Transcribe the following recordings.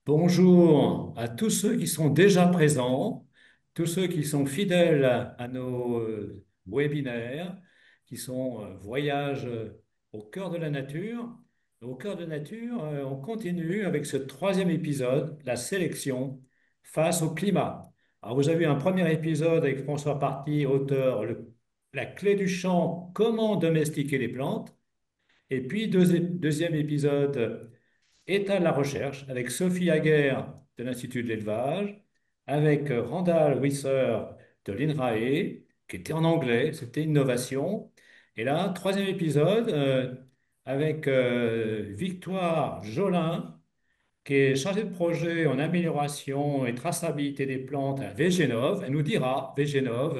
Bonjour à tous ceux qui sont déjà présents, tous ceux qui sont fidèles à nos webinaires, qui sont voyages au cœur de la nature. Au cœur de la nature, on continue avec ce troisième épisode, la sélection face au climat. Alors, vous avez eu un premier épisode avec François Party, auteur, La clé du champ, comment domestiquer les plantes. Et puis, deuxième épisode, État de la recherche avec Sophie Haguer de l'Institut de l'élevage, avec Randall Wisser de l'INRAE, qui était en anglais, c'était innovation. Et là, troisième épisode avec Victoire Jolin, qui est chargée de projet en amélioration et traçabilité des plantes à Végénov. Elle nous dira, Végénov,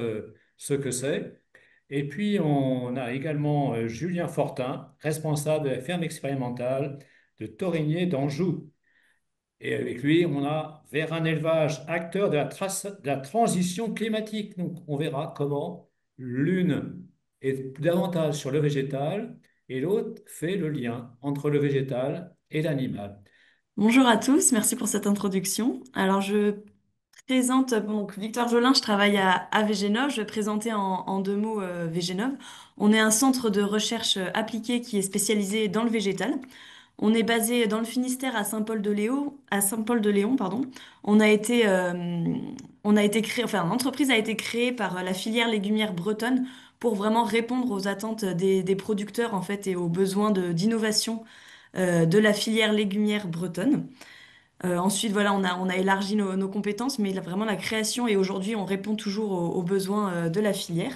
ce que c'est. Et puis, on a également Julien Fortin, responsable de la ferme expérimentale de Torigné d'Anjou. Et avec lui, on a vers un élevage acteur de la transition climatique. Donc, on verra comment l'une est davantage sur le végétal et l'autre fait le lien entre le végétal et l'animal. Bonjour à tous, merci pour cette introduction. Alors, je présente donc Victoire Jolin, je travaille à Végénov. Je vais présenter en deux mots Végénov. On est un centre de recherche appliquée qui est spécialisé dans le végétal. On est basé dans le Finistère à Saint-Paul-de-Léon, pardon. On a été, on a été créé, enfin, l'entreprise a été créée par la filière légumière bretonne pour vraiment répondre aux attentes des producteurs en fait et aux besoins d'innovation de la filière légumière bretonne. Ensuite, voilà, on a élargi nos compétences, mais vraiment la création et aujourd'hui, on répond toujours aux besoins de la filière.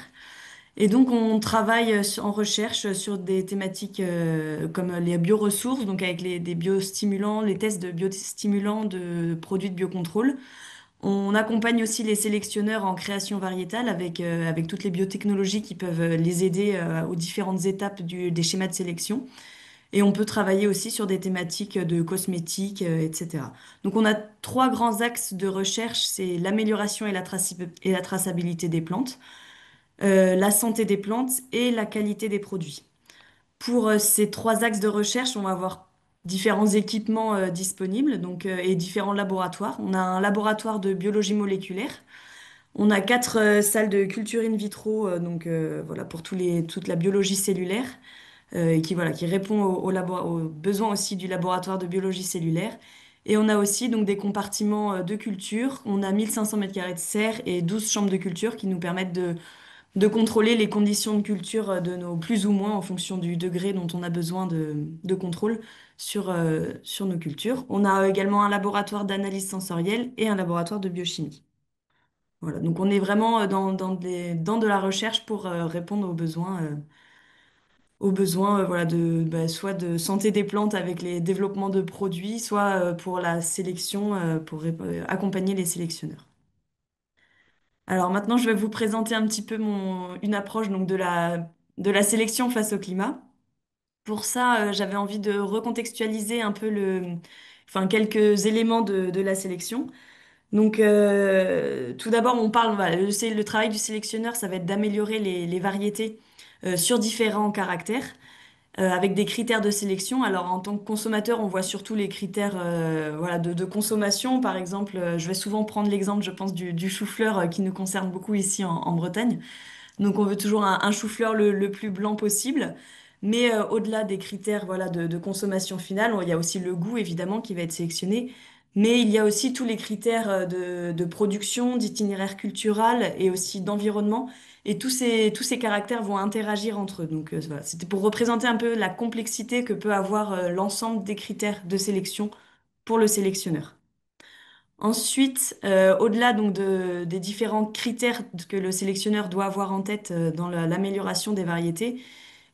Et donc, on travaille en recherche sur des thématiques comme les bioressources, donc avec des biostimulants, les tests de biostimulants de produits de biocontrôle. On accompagne aussi les sélectionneurs en création variétale avec toutes les biotechnologies qui peuvent les aider aux différentes étapes des schémas de sélection. Et on peut travailler aussi sur des thématiques de cosmétiques, etc. Donc on a trois grands axes de recherche, c'est l'amélioration et la traçabilité des plantes, la santé des plantes et la qualité des produits. Pour ces trois axes de recherche, on va avoir différents équipements disponibles et différents laboratoires. On a un laboratoire de biologie moléculaire. On a quatre salles de culture in vitro, voilà, pour toute la biologie cellulaire et qui répond aux besoins aussi du laboratoire de biologie cellulaire. Et on a aussi donc des compartiments de culture. On a 1500 mètres carrés de serre et 12 chambres de culture qui nous permettent de contrôler les conditions de culture de nos plus ou moins en fonction du degré dont on a besoin de contrôle sur nos cultures. On a également un laboratoire d'analyse sensorielle et un laboratoire de biochimie. Voilà, donc on est vraiment dans de la recherche pour répondre aux besoins voilà, soit de santé des plantes avec les développements de produits, soit pour la sélection, accompagner les sélectionneurs. Alors maintenant, je vais vous présenter un petit peu une approche donc, de la sélection face au climat. Pour ça, j'avais envie de recontextualiser un peu enfin, quelques éléments de la sélection. Donc, tout d'abord, on parle, voilà, le travail du sélectionneur, ça va être d'améliorer les variétés sur différents caractères avec des critères de sélection. Alors, en tant que consommateur, on voit surtout les critères voilà, de consommation. Par exemple, je vais souvent prendre l'exemple, je pense, du chou-fleur qui nous concerne beaucoup ici en Bretagne. Donc, on veut toujours un chou-fleur le plus blanc possible. Mais au-delà des critères voilà, de consommation finale, il y a aussi le goût, évidemment, qui va être sélectionné. Mais il y a aussi tous les critères de production, d'itinéraire culturel et aussi d'environnement. Et tous ces caractères vont interagir entre eux. Donc, voilà, c'était pour représenter un peu la complexité que peut avoir l'ensemble des critères de sélection pour le sélectionneur. Ensuite, au-delà donc des différents critères que le sélectionneur doit avoir en tête dans l'amélioration des variétés,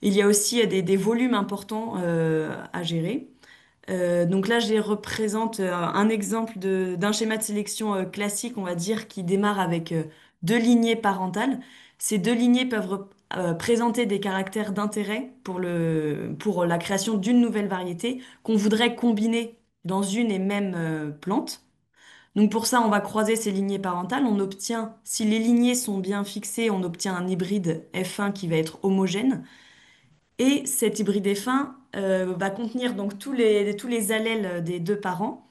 il y a aussi des volumes importants à gérer. Donc là, je les représente un exemple d'un schéma de sélection classique, on va dire, qui démarre avec deux lignées parentales. Ces deux lignées peuvent présenter des caractères d'intérêt pour la création d'une nouvelle variété qu'on voudrait combiner dans une et même plante. Donc pour ça, on va croiser ces lignées parentales. On obtient, si les lignées sont bien fixées, on obtient un hybride F1 qui va être homogène. Et cet hybride F1 va contenir donc tous les allèles des deux parents.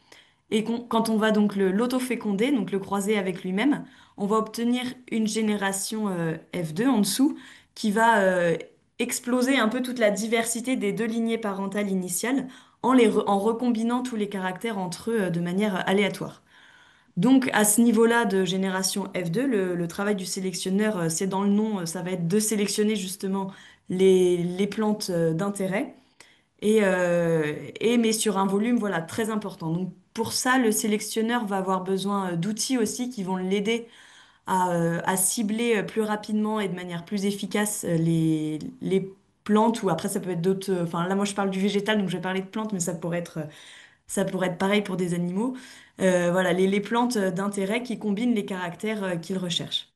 Et quand on va donc l'autoféconder, donc le croiser avec lui-même, on va obtenir une génération F2 en dessous qui va exploser un peu toute la diversité des deux lignées parentales initiales en recombinant tous les caractères entre eux de manière aléatoire. Donc à ce niveau-là de génération F2, le travail du sélectionneur, c'est dans le nom, ça va être de sélectionner justement les plantes d'intérêt mais sur un volume voilà, très important. Donc pour ça, le sélectionneur va avoir besoin d'outils aussi qui vont l'aider à cibler plus rapidement et de manière plus efficace les plantes, ou après ça peut être d'autres. Enfin là, moi je parle du végétal, donc je vais parler de plantes, mais ça pourrait être pareil pour des animaux. Voilà, les plantes d'intérêt qui combinent les caractères qu'ils recherchent.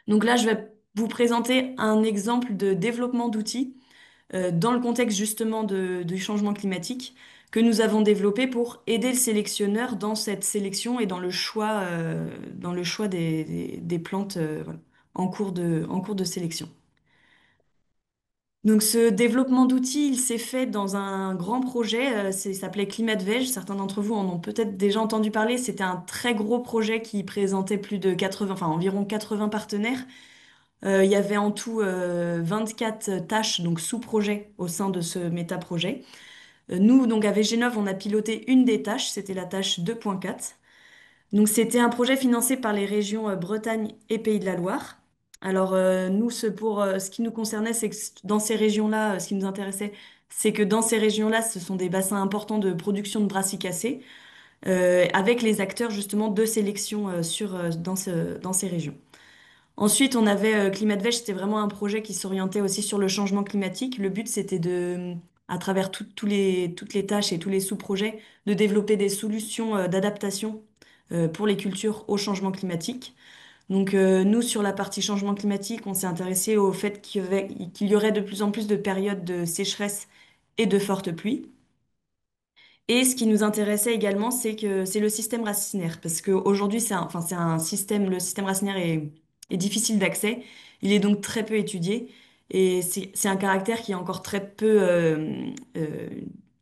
Donc là, je vais vous présenter un exemple de développement d'outils dans le contexte justement du changement climatique que nous avons développé pour aider le sélectionneur dans cette sélection et dans le choix des plantes voilà, en cours de sélection. Donc ce développement d'outils, il s'est fait dans un grand projet, ça s'appelait ClimateVeg. Certains d'entre vous en ont peut-être déjà entendu parler. C'était un très gros projet qui présentait plus de 80, enfin environ 80 partenaires. Il y avait en tout 24 tâches, donc sous-projets au sein de ce méta-projet. Nous, donc à VGnov, on a piloté une des tâches, c'était la tâche 2.4. Donc c'était un projet financé par les régions Bretagne et Pays de la Loire. Alors nous, ce qui nous concernait, c'est que dans ces régions-là, ce qui nous intéressait, c'est que dans ces régions-là, ce sont des bassins importants de production de brassicacées, avec les acteurs justement de sélection dans ces régions. Ensuite, on avait ClimateVeg, c'était vraiment un projet qui s'orientait aussi sur le changement climatique. Le but, c'était à travers toutes les tâches et tous les sous-projets, de développer des solutions d'adaptation pour les cultures au changement climatique. Donc, nous, sur la partie changement climatique, on s'est intéressé au fait qu'il y aurait de plus en plus de périodes de sécheresse et de fortes pluies. Et ce qui nous intéressait également, c'est que c'est le système racinaire, parce qu'aujourd'hui, c'est un système, le système racinaire est difficile d'accès, il est donc très peu étudié, et c'est un caractère qui est encore très peu, euh,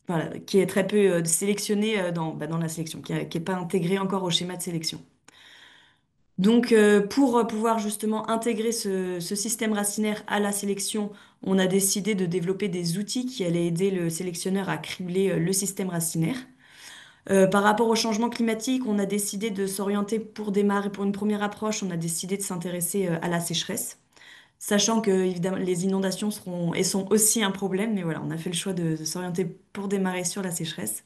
voilà, qui est très peu sélectionné dans la sélection, qui est pas intégré encore au schéma de sélection. Donc, pour pouvoir justement intégrer ce système racinaire à la sélection, on a décidé de développer des outils qui allaient aider le sélectionneur à cribler le système racinaire. Par rapport au changement climatique, on a décidé de s'orienter pour démarrer, pour une première approche, on a décidé de s'intéresser à la sécheresse, sachant que évidemment les inondations seront et sont aussi un problème, mais voilà, on a fait le choix de s'orienter pour démarrer sur la sécheresse.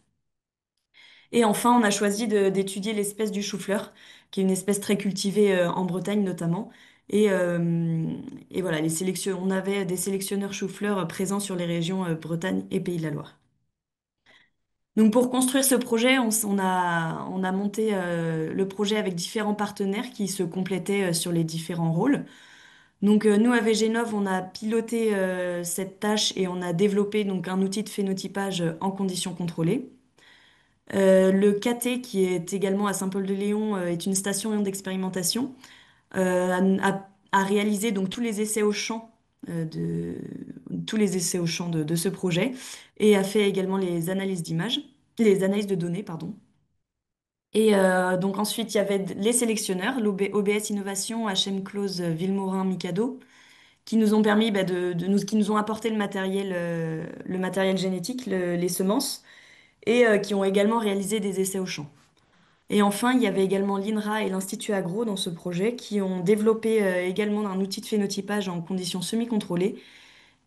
Et enfin, on a choisi d'étudier l'espèce du chou-fleur, qui est une espèce très cultivée en Bretagne notamment. Et, euh, et voilà, on avait des sélectionneurs chou-fleur présents sur les régions Bretagne et Pays de la Loire. Donc pour construire ce projet, on a monté le projet avec différents partenaires qui se complétaient sur les différents rôles. Donc nous, à VGnov, on a piloté cette tâche et on a développé donc un outil de phénotypage en conditions contrôlées. Le CAT, qui est également à Saint-Paul-de-Léon, est une station d'expérimentation, a réalisé donc tous les essais au champ de ce projet et a fait également les analyses de données, pardon. Et donc ensuite, il y avait les sélectionneurs, OBS Innovation, HM Close, Villemorin, Mikado, qui nous ont permis qui nous ont apporté le matériel génétique, les semences, et qui ont également réalisé des essais au champ. Et enfin, il y avait également l'INRA et l'Institut Agro dans ce projet qui ont développé également un outil de phénotypage en conditions semi-contrôlées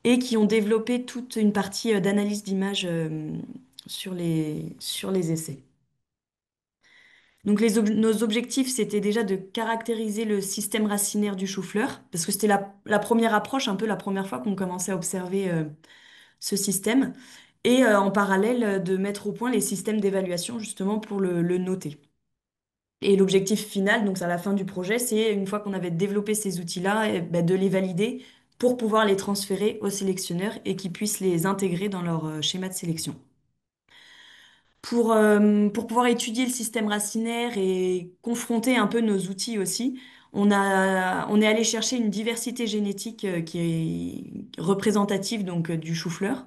et qui ont développé toute une partie d'analyse d'images sur les essais. Donc nos objectifs, c'était déjà de caractériser le système racinaire du chou-fleur, parce que c'était la première approche, un peu la première fois qu'on commençait à observer ce système, et en parallèle de mettre au point les systèmes d'évaluation justement pour le noter. Et l'objectif final, donc à la fin du projet, c'est une fois qu'on avait développé ces outils-là, de les valider pour pouvoir les transférer aux sélectionneurs et qu'ils puissent les intégrer dans leur schéma de sélection. Pour pouvoir étudier le système racinaire et confronter un peu nos outils aussi, on est allé chercher une diversité génétique qui est représentative donc du chou-fleur.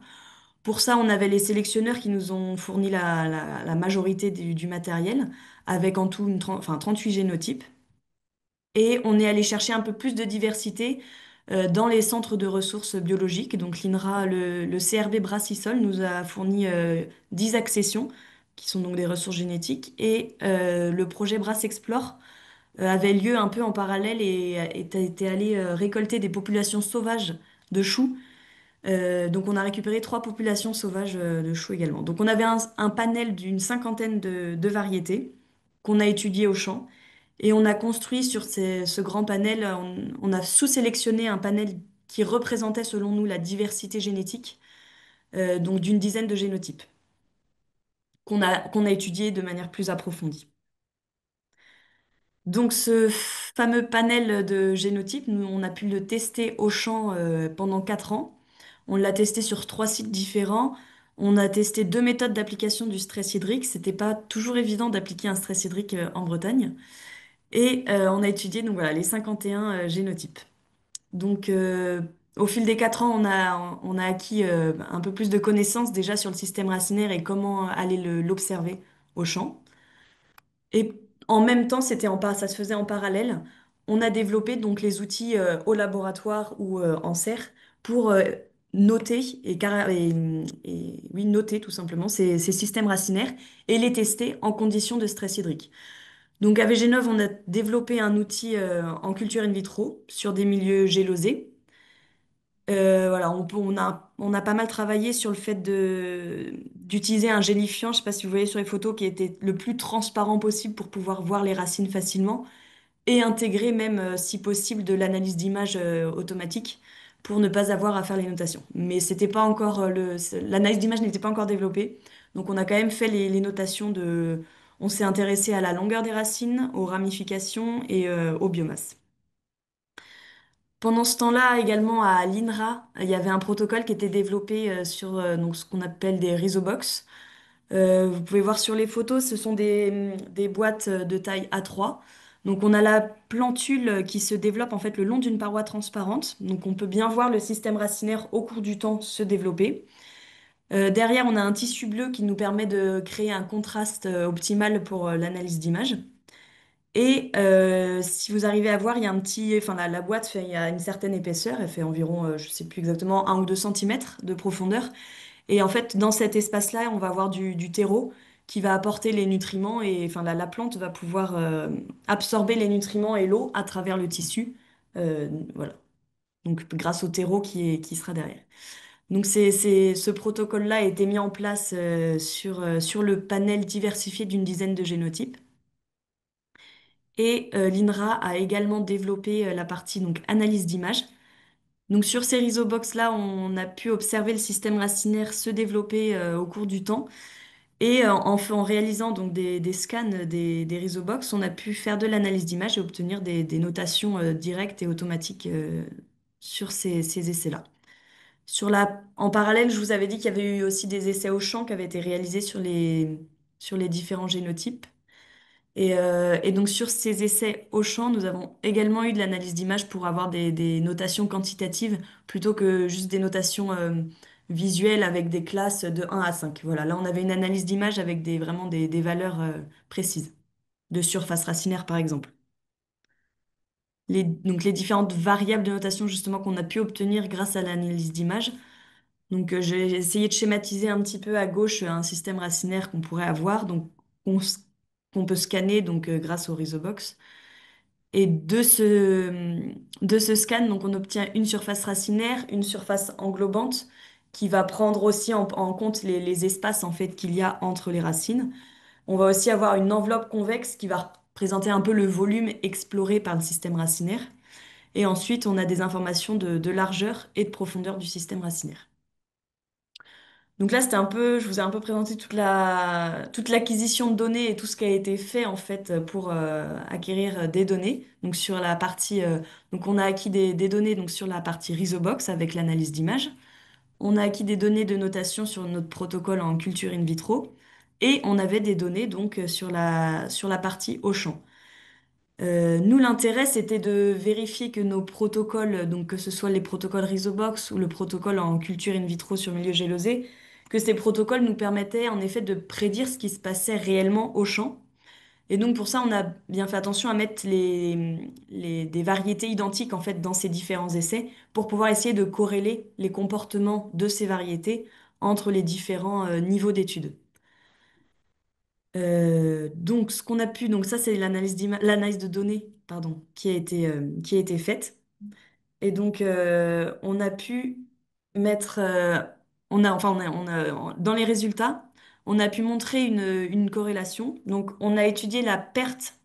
Pour ça, on avait les sélectionneurs qui nous ont fourni la majorité du matériel, avec en tout 38 génotypes. Et on est allé chercher un peu plus de diversité dans les centres de ressources biologiques. Donc l'INRA, le CRB Brassisol nous a fourni 10 accessions, qui sont donc des ressources génétiques. Et le projet Brass Explore avait lieu un peu en parallèle et était allé récolter des populations sauvages de choux. Donc on a récupéré 3 populations sauvages de choux également. Donc on avait un panel d'une cinquantaine de variétés qu'on a étudiées au champ. Et on a construit sur ce grand panel, on a sous-sélectionné un panel qui représentait selon nous la diversité génétique, donc d'une dizaine de génotypes, qu'on a étudié de manière plus approfondie. Donc ce fameux panel de génotypes, nous, on a pu le tester au champ pendant 4 ans. On l'a testé sur 3 sites différents. On a testé 2 méthodes d'application du stress hydrique. C'était pas toujours évident d'appliquer un stress hydrique en Bretagne. Et on a étudié donc voilà, les 51 génotypes. Donc au fil des 4 ans, on a acquis un peu plus de connaissances déjà sur le système racinaire et comment aller l'observer au champ. Et en même temps, ça se faisait en parallèle. On a développé donc les outils au laboratoire ou en serre pour noter oui, noter tout simplement ces systèmes racinaires et les tester en conditions de stress hydrique. Donc à Végénov, on a développé un outil en culture in vitro sur des milieux gélosés. Voilà, on a pas mal travaillé sur le fait d'utiliser un gélifiant, je ne sais pas si vous voyez sur les photos, qui était le plus transparent possible pour pouvoir voir les racines facilement et intégrer même, si possible, de l'analyse d'image automatique pour ne pas avoir à faire les notations. Mais c'était pas encore l'analyse d'image n'était pas encore développée, donc on a quand même fait les notations on s'est intéressé à la longueur des racines, aux ramifications et aux biomasses. Pendant ce temps-là, également à l'INRA, il y avait un protocole qui était développé sur donc ce qu'on appelle des rhizobox. Vous pouvez voir sur les photos, ce sont des boîtes de taille A3. Donc on a la plantule qui se développe en fait le long d'une paroi transparente. Donc on peut bien voir le système racinaire au cours du temps se développer. Derrière, on a un tissu bleu qui nous permet de créer un contraste optimal pour l'analyse d'image. Et si vous arrivez à voir, il y a enfin la boîte il y a une certaine épaisseur, elle fait environ, je ne sais plus exactement, 1 ou 2 centimètres de profondeur. Et en fait, dans cet espace-là, on va avoir du terreau qui va apporter les nutriments et enfin la plante va pouvoir absorber les nutriments et l'eau à travers le tissu. Voilà. Donc grâce au terreau qui sera derrière. Donc ce protocole-là a été mis en place sur le panel diversifié d'une dizaine de génotypes. Et l'INRA a également développé la partie donc analyse d'image. Donc sur ces rhizobox-là, on a pu observer le système racinaire se développer au cours du temps. Et en réalisant donc des scans des rhizobox, on a pu faire de l'analyse d'image et obtenir des notations directes et automatiques sur ces essais-là. En parallèle, je vous avais dit qu'il y avait eu aussi des essais au champ qui avaient été réalisés sur les différents génotypes. Et donc sur ces essais au champ, nous avons également eu de l'analyse d'image pour avoir des notations quantitatives plutôt que juste des notations visuelles avec des classes de 1 à 5. Voilà, là on avait une analyse d'image avec vraiment des valeurs précises, de surface racinaire par exemple. Donc les différentes variables de notation justement qu'on a pu obtenir grâce à l'analyse d'image. Donc j'ai essayé de schématiser un petit peu à gauche un système racinaire qu'on pourrait avoir, donc qu'on s- qu'on peut scanner donc grâce au Rhizobox. Et de ce scan, donc on obtient une surface racinaire, une surface englobante, qui va prendre aussi en compte les espaces en fait qu'il y a entre les racines. On va aussi avoir une enveloppe convexe qui va représenter un peu le volume exploré par le système racinaire. Et ensuite, on a des informations de largeur et de profondeur du système racinaire. Donc là, je vous ai un peu présenté toute l'acquisition de données et tout ce qui a été fait en fait pour acquérir des données. Donc sur la partie, donc on a acquis des données donc sur la partie Rhizobox avec l'analyse d'image. On a acquis des données de notation sur notre protocole en culture in vitro et on avait des données donc sur la partie au champ. Nous, l'intérêt, c'était de vérifier que nos protocoles, donc que ce soit les protocoles Rhizobox ou le protocole en culture in vitro sur milieu gélosé, que ces protocoles nous permettaient en effet de prédire ce qui se passait réellement au champ. Et donc pour ça, on a bien fait attention à mettre des variétés identiques en fait dans ces différents essais pour pouvoir essayer de corréler les comportements de ces variétés entre les différents niveaux d'études. Donc ce qu'on a pu, donc ça c'est l'analyse de données, pardon, qui a été faite. Et donc on a pu mettre, dans les résultats, on a pu montrer une corrélation. Donc on a étudié la perte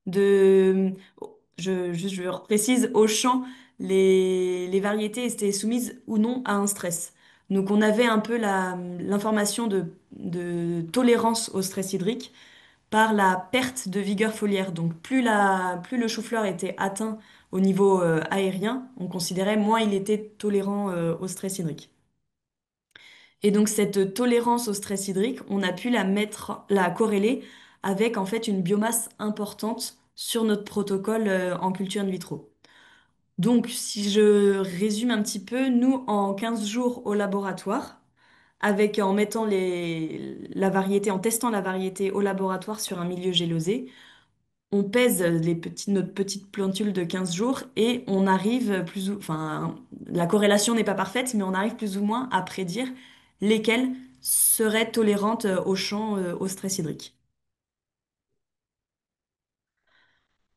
de, je précise, au champ, les variétés étaient soumises ou non à un stress. Donc on avait un peu l'information de tolérance au stress hydrique par la perte de vigueur foliaire. Donc plus le chou-fleur était atteint au niveau aérien, on considérait moins il était tolérant au stress hydrique. Et donc cette tolérance au stress hydrique, on a pu la corréler avec en fait une biomasse importante sur notre protocole en culture in vitro. Donc si je résume un petit peu, nous en 15 jours au laboratoire, en mettant la variété, en testant la variété au laboratoire sur un milieu gélosé, on pèse notre petite plantule de 15 jours et on arrive enfin, la corrélation n'est pas parfaite, mais on arrive plus ou moins à prédire lesquelles seraient tolérantes au champ, au stress hydrique.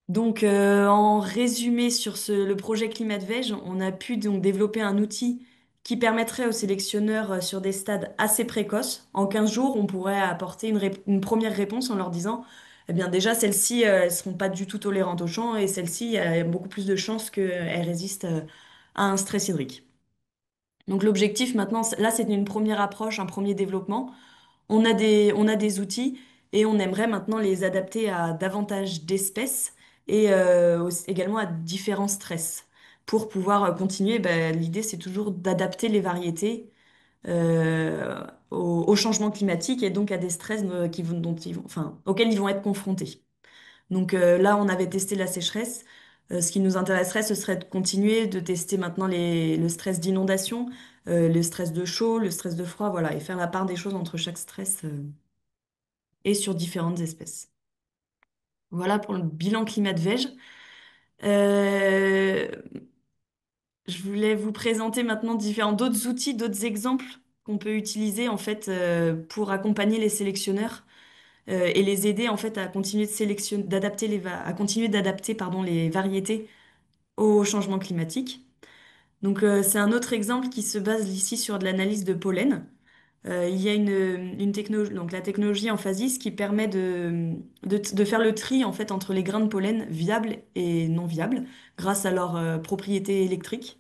Donc, en résumé sur le projet ClimateVeg, on a pu donc développer un outil qui permettrait aux sélectionneurs sur des stades assez précoces, en 15 jours, on pourrait apporter une première réponse en leur disant, eh bien déjà, celles-ci, elles seront pas du tout tolérantes au champ et celles-ci, il y a beaucoup plus de chances qu'elles résistent à un stress hydrique. Donc l'objectif maintenant, là, c'est une première approche, un premier développement. On a des outils et on aimerait maintenant les adapter à davantage d'espèces et également à différents stress. Pour pouvoir continuer, ben, l'idée c'est toujours d'adapter les variétés au changement climatique et donc à des stress auxquels ils vont être confrontés. Donc là, on avait testé la sécheresse. Ce qui nous intéresserait, ce serait de continuer de tester maintenant le stress d'inondation, le stress de chaud, le stress de froid, voilà, et faire la part des choses entre chaque stress et sur différentes espèces. Voilà pour le bilan climat de Vège. Euh, je voulais vous présenter maintenant différents d'autres outils, d'autres exemples qu'on peut utiliser en fait pour accompagner les sélectionneurs et les aider en fait à continuer de sélectionner, à continuer d'adapter pardon les variétés au changement climatique. Donc c'est un autre exemple qui se base ici sur de l'analyse de pollen. Il y a une technologie, donc la technologie Emphasis qui permet de faire le tri en fait entre les grains de pollen viables et non viables grâce à leurs propriétés électriques.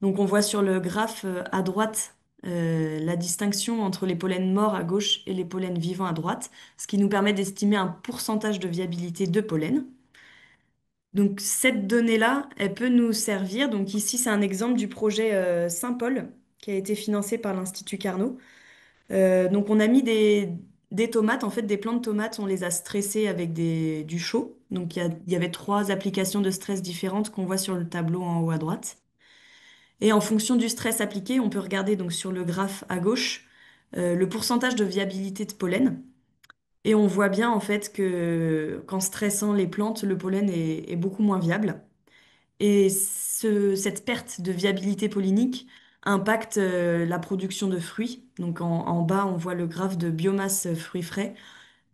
Donc on voit sur le graphe à droite la distinction entre les pollens morts à gauche et les pollens vivants à droite, ce qui nous permet d'estimer un pourcentage de viabilité de pollen. Donc cette donnée-là, elle peut nous servir. Donc ici, c'est un exemple du projet Saint-Paul qui a été financé par l'Institut Carnot. Donc on a mis des tomates, en fait des plants de tomates, on les a stressées avec du chaud. Donc il y avait trois applications de stress différentes qu'on voit sur le tableau en haut à droite. Et en fonction du stress appliqué, on peut regarder donc sur le graphe à gauche le pourcentage de viabilité de pollen. Et on voit bien en fait que qu'en stressant les plantes, le pollen est beaucoup moins viable. Et cette perte de viabilité pollinique impacte la production de fruits. Donc en bas, on voit le graphe de biomasse fruits frais.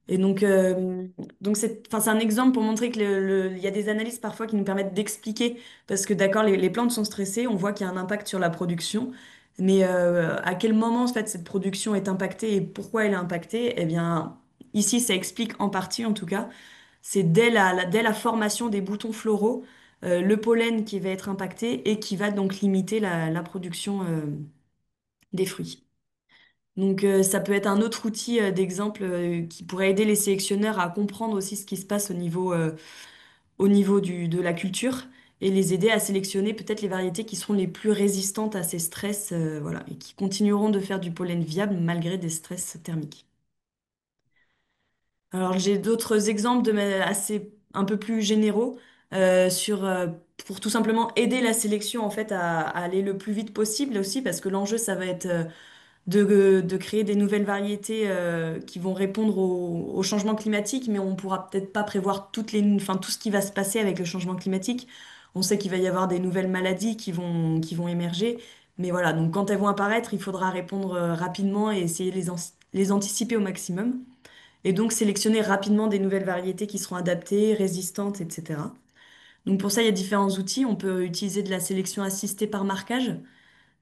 Et donc enfin, c'est un exemple pour montrer que il y a des analyses parfois qui nous permettent d'expliquer, parce que d'accord, les plantes sont stressées, on voit qu'il y a un impact sur la production, mais à quel moment en fait, cette production est impactée et pourquoi elle est impactée, eh bien, ici, ça explique en partie en tout cas, c'est dès la formation des boutons floraux, le pollen qui va être impacté et qui va donc limiter la production des fruits. Donc ça peut être un autre outil d'exemple qui pourrait aider les sélectionneurs à comprendre aussi ce qui se passe au niveau de la culture et les aider à sélectionner peut-être les variétés qui seront les plus résistantes à ces stress, voilà, et qui continueront de faire du pollen viable malgré des stress thermiques. Alors j'ai d'autres exemples assez un peu plus généraux pour tout simplement aider la sélection en fait à aller le plus vite possible aussi parce que l'enjeu ça va être de créer des nouvelles variétés qui vont répondre au changement climatique, mais on pourra peut-être pas prévoir enfin, tout ce qui va se passer avec le changement climatique. On sait qu'il va y avoir des nouvelles maladies qui vont émerger, mais voilà, donc quand elles vont apparaître, il faudra répondre rapidement et essayer de les anticiper au maximum. Et donc sélectionner rapidement des nouvelles variétés qui seront adaptées, résistantes, etc. Donc pour ça, il y a différents outils. On peut utiliser de la sélection assistée par marquage.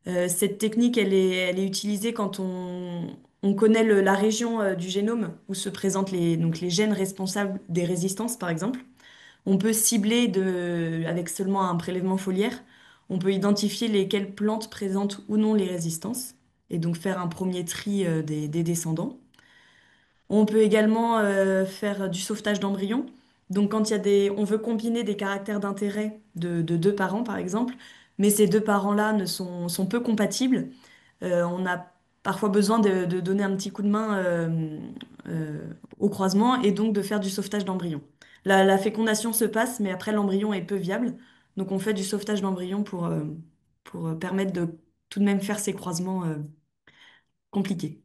Cette technique, elle est utilisée quand on connaît la région du génome où se présentent donc les gènes responsables des résistances, par exemple. On peut cibler avec seulement un prélèvement foliaire. On peut identifier lesquelles plantes présentent ou non les résistances et donc faire un premier tri des descendants. On peut également faire du sauvetage d'embryons. Donc quand il y a on veut combiner des caractères d'intérêt de deux parents, par exemple, mais ces deux parents-là sont peu compatibles, on a parfois besoin de donner un petit coup de main euh, au croisement et donc de faire du sauvetage d'embryons. La fécondation se passe, mais après l'embryon est peu viable. Donc on fait du sauvetage d'embryons pour permettre de tout de même faire ces croisements compliqués.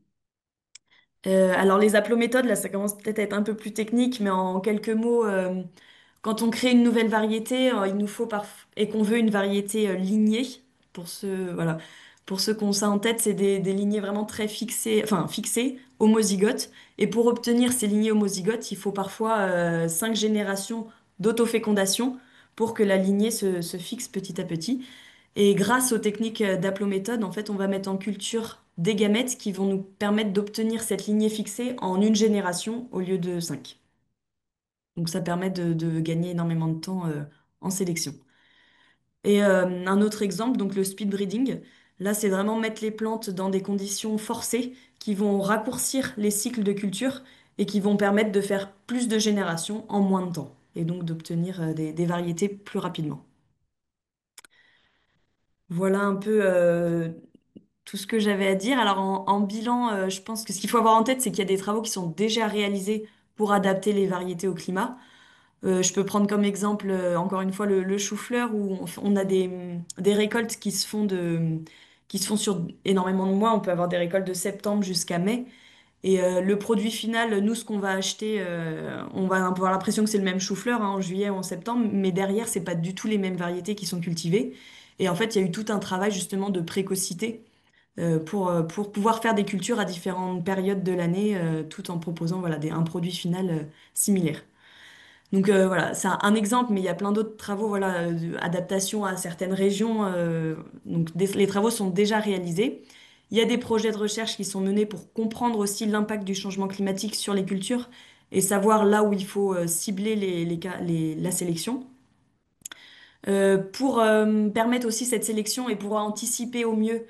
Alors les haplométhodes, là, ça commence peut-être à être un peu plus technique, mais en quelques mots, quand on crée une nouvelle variété, il nous faut et qu'on veut une variété lignée, voilà, pour ceux qui ont ça en tête, c'est des lignées vraiment très fixées, enfin fixées, homozygotes. Et pour obtenir ces lignées homozygotes, il faut parfois 5 générations d'autofécondation pour que la lignée se fixe petit à petit. Et grâce aux techniques d'haplométhode, en fait, on va mettre en culture des gamètes qui vont nous permettre d'obtenir cette lignée fixée en une génération au lieu de 5. Donc ça permet de gagner énormément de temps en sélection. Et un autre exemple, donc le speed breeding. Là, c'est vraiment mettre les plantes dans des conditions forcées qui vont raccourcir les cycles de culture et qui vont permettre de faire plus de générations en moins de temps et donc d'obtenir des variétés plus rapidement. Voilà un peu tout ce que j'avais à dire. Alors en bilan, je pense que ce qu'il faut avoir en tête, c'est qu'il y a des travaux qui sont déjà réalisés pour adapter les variétés au climat. Je peux prendre comme exemple, encore une fois, le chou-fleur, où on a des récoltes qui se font sur énormément de mois. On peut avoir des récoltes de septembre jusqu'à mai. Et le produit final, nous, ce qu'on va acheter, on va avoir l'impression que c'est le même chou-fleur hein, en juillet ou en septembre, mais derrière, c'est pas du tout les mêmes variétés qui sont cultivées. Et en fait, il y a eu tout un travail justement de précocité pour pouvoir faire des cultures à différentes périodes de l'année, tout en proposant voilà, un produit final similaire. Donc voilà, c'est un exemple, mais il y a plein d'autres travaux, voilà, d'adaptation à certaines régions. Donc les travaux sont déjà réalisés. Il y a des projets de recherche qui sont menés pour comprendre aussi l'impact du changement climatique sur les cultures et savoir là où il faut cibler la sélection. Pour permettre aussi cette sélection et pouvoir anticiper au mieux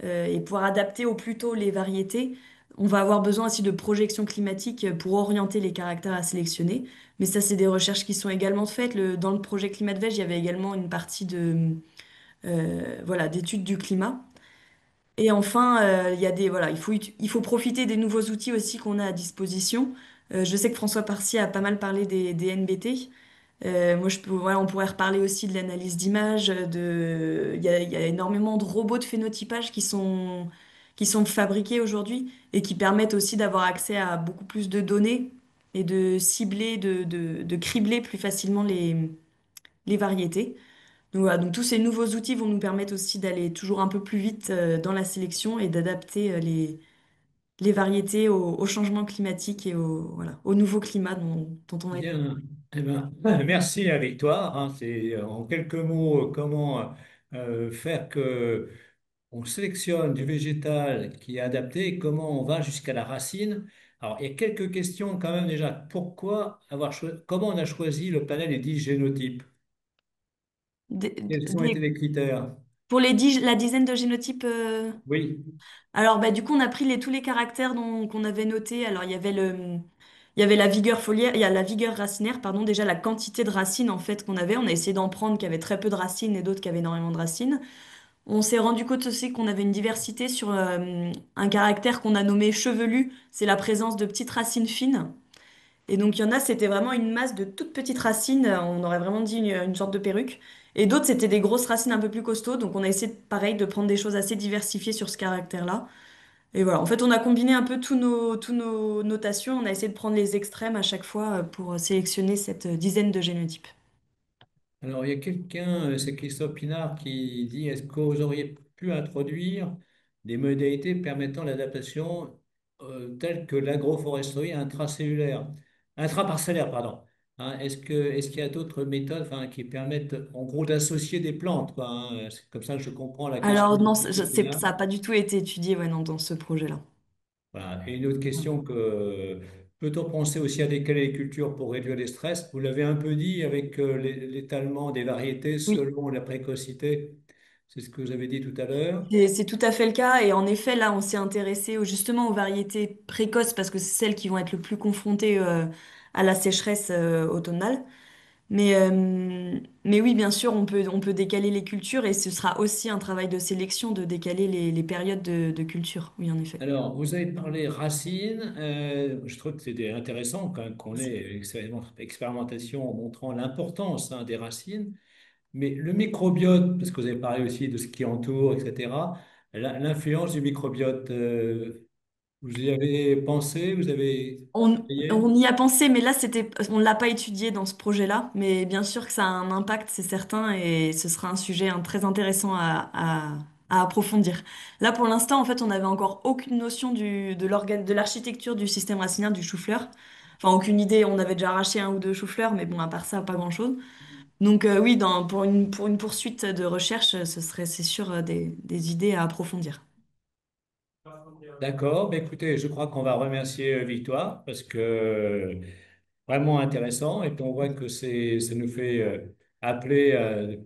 et pouvoir adapter au plus tôt les variétés, on va avoir besoin aussi de projections climatiques pour orienter les caractères à sélectionner. Mais ça, c'est des recherches qui sont également faites. Dans le projet Climat de Veille, il y avait également une partie voilà, d'études du climat. Et enfin, voilà, il faut profiter des nouveaux outils aussi qu'on a à disposition. Je sais que François Parcy a pas mal parlé des NBT. Moi, voilà, on pourrait reparler aussi de l'analyse d'images. Il y a énormément de robots de phénotypage qui sont fabriqués aujourd'hui et qui permettent aussi d'avoir accès à beaucoup plus de données et de cibler, de cribler plus facilement les variétés. Donc, voilà, donc tous ces nouveaux outils vont nous permettre aussi d'aller toujours un peu plus vite dans la sélection et d'adapter les variétés au changement climatique et voilà, au nouveau climat dont on est. Bien, eh ben, merci la Victoire, hein. C'est en quelques mots comment faire que on sélectionne du végétal qui est adapté et comment on va jusqu'à la racine. Alors, il y a quelques questions quand même déjà. Comment on a choisi le panel des 10 génotypes? Des- Quels ont été des- les critères? pour la dizaine de génotypes, Oui, alors bah, du coup on a pris tous les caractères qu'on avait notés. Alors il y avait la vigueur foliaire, il y a la vigueur racinaire, pardon, déjà la quantité de racines en fait qu'on avait. On a essayé d'en prendre qui avaient très peu de racines et d'autres qui avaient énormément de racines. On s'est rendu compte aussi qu'on avait une diversité sur un caractère qu'on a nommé chevelu, c'est la présence de petites racines fines. Et donc, il y en a, c'était vraiment une masse de toutes petites racines, on aurait vraiment dit une sorte de perruque. Et d'autres, c'était des grosses racines un peu plus costauds. Donc, on a essayé, pareil, de prendre des choses assez diversifiées sur ce caractère-là. Et voilà, en fait, on a combiné un peu tous nos notations. On a essayé de prendre les extrêmes à chaque fois pour sélectionner cette dizaine de génotypes. Alors, il y a quelqu'un, c'est Christophe Pinard, qui dit, est-ce que vous auriez pu introduire des modalités permettant l'adaptation telles que l'agroforesterie intracellulaire, intraparcellaire, pardon. Hein, est-ce qu'il y a d'autres méthodes, enfin, qui permettent, en gros, d'associer des plantes, quoi, hein. C'est comme ça que je comprends la question Alors de non, Christophe Pinard. ça n'a pas du tout été étudié ouais, non, dans ce projet-là. Voilà. Et une autre question que peut-on penser aussi à décaler les cultures pour réduire les stress? Vous l'avez un peu dit avec l'étalement des variétés Oui, selon la précocité. C'est ce que vous avez dit tout à l'heure. c'est tout à fait le cas. Et en effet, là, on s'est intéressé justement aux variétés précoces parce que c'est celles qui vont être le plus confrontées à la sécheresse automnale. Mais, euh, mais oui, bien sûr, on peut décaler les cultures et ce sera aussi un travail de sélection de décaler les périodes de culture. Oui, en effet. Alors, vous avez parlé racines. Je trouve que c'est intéressant quand même qu'on ait expérimentation montrant l'importance, hein, des racines. Mais le microbiote, parce que vous avez parlé aussi de ce qui entoure, etc., l'influence du microbiote, vous y avez pensé, vous avez travaillé? On y a pensé, mais là, on l'a pas étudié dans ce projet-là. Mais bien sûr que ça a un impact, c'est certain, et ce sera un sujet très intéressant à approfondir. Là, pour l'instant, en fait, on n'avait encore aucune notion de l'architecture du système racinaire du chou-fleur. Enfin, aucune idée. On avait déjà arraché un ou deux choux-fleurs, mais bon, à part ça, pas grand-chose. Donc, oui, pour une poursuite de recherche, ce serait, c'est sûr, des idées à approfondir. D'accord, ben écoutez, je crois qu'on va remercier Victoire parce que vraiment intéressant et puis on voit que ça nous fait appeler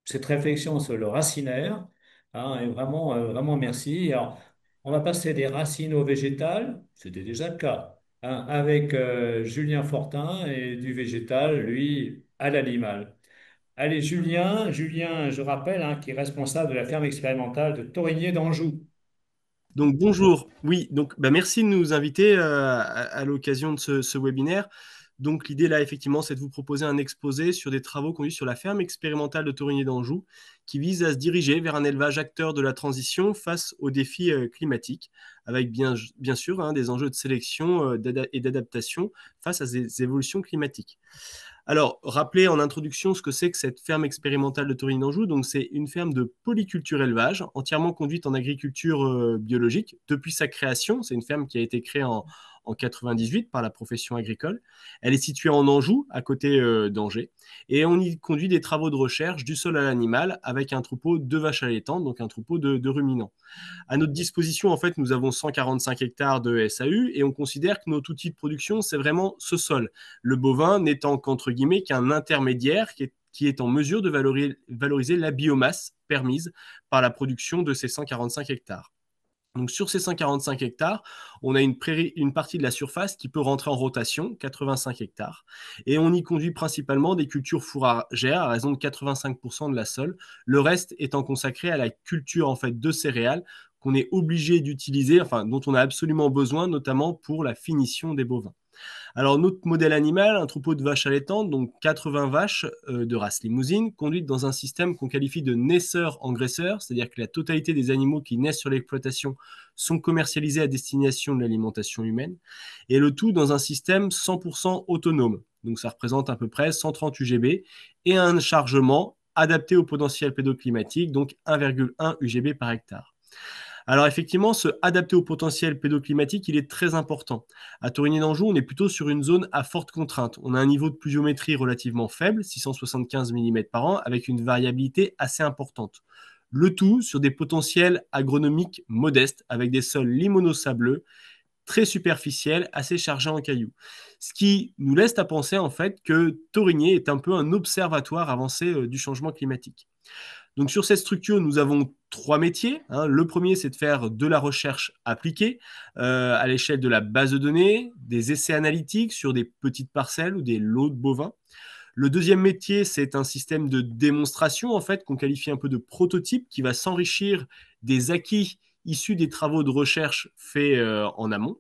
cette réflexion sur le racinaire, hein, et vraiment, vraiment merci. Alors, on va passer des racines au végétal, c'était déjà le cas, hein, avec Julien Fortin et du végétal, lui, à l'animal. Allez, Julien, je rappelle, hein, qui est responsable de la ferme expérimentale de Torigné d'Anjou. Donc bonjour, oui, donc bah, merci de nous inviter à l'occasion de ce webinaire. Donc l'idée là, effectivement, c'est de vous proposer un exposé sur des travaux conduits sur la ferme expérimentale de Torigné d'Anjou, qui vise à se diriger vers un élevage acteur de la transition face aux défis climatiques, avec bien sûr, hein, des enjeux de sélection et d'adaptation face à ces évolutions climatiques. Alors, rappelez en introduction ce que c'est que cette ferme expérimentale de Torigny d'Anjou. Donc, c'est une ferme de polyculture élevage, entièrement conduite en agriculture biologique depuis sa création. C'est une ferme qui a été créée en 98 par la profession agricole. Elle est située en Anjou, à côté d'Angers, et on y conduit des travaux de recherche du sol à l'animal avec un troupeau de vaches allaitantes, donc un troupeau de ruminants. À notre disposition, en fait, nous avons 145 hectares de SAU et on considère que notre outil de production, c'est vraiment ce sol. Le bovin n'étant qu'entre guillemets qu'un intermédiaire qui est en mesure de valoriser la biomasse permise par la production de ces 145 hectares. Donc sur ces 145 hectares, on a une partie de la surface qui peut rentrer en rotation, 85 hectares, et on y conduit principalement des cultures fourragères à raison de 85% de la sol, le reste étant consacré à la culture en fait de céréales qu'on est obligé d'utiliser, enfin dont on a absolument besoin, notamment pour la finition des bovins. Alors, notre modèle animal, un troupeau de vaches allaitantes, donc 80 vaches de race limousine, conduites dans un système qu'on qualifie de naisseur-engraisseur, c'est-à-dire que la totalité des animaux qui naissent sur l'exploitation sont commercialisés à destination de l'alimentation humaine, et le tout dans un système 100% autonome. Donc, ça représente à peu près 130 UGB et un chargement adapté au potentiel pédoclimatique, donc 1,1 UGB par hectare. Alors effectivement, ce adapté au potentiel pédoclimatique, il est très important. À Torigny d'Anjou, on est plutôt sur une zone à forte contrainte. On a un niveau de pluviométrie relativement faible, 675 mm par an, avec une variabilité assez importante. Le tout sur des potentiels agronomiques modestes, avec des sols limono-sableux, très superficiels, assez chargés en cailloux. Ce qui nous laisse à penser en fait que Torigny est un peu un observatoire avancé du changement climatique. Donc sur cette structure, nous avons trois métiers, hein. Le premier, c'est de faire de la recherche appliquée à l'échelle de la base de données, des essais analytiques sur des petites parcelles ou des lots de bovins. Le deuxième métier, c'est un système de démonstration, en fait, qu'on qualifie un peu de prototype, qui va s'enrichir des acquis issus des travaux de recherche faits en amont.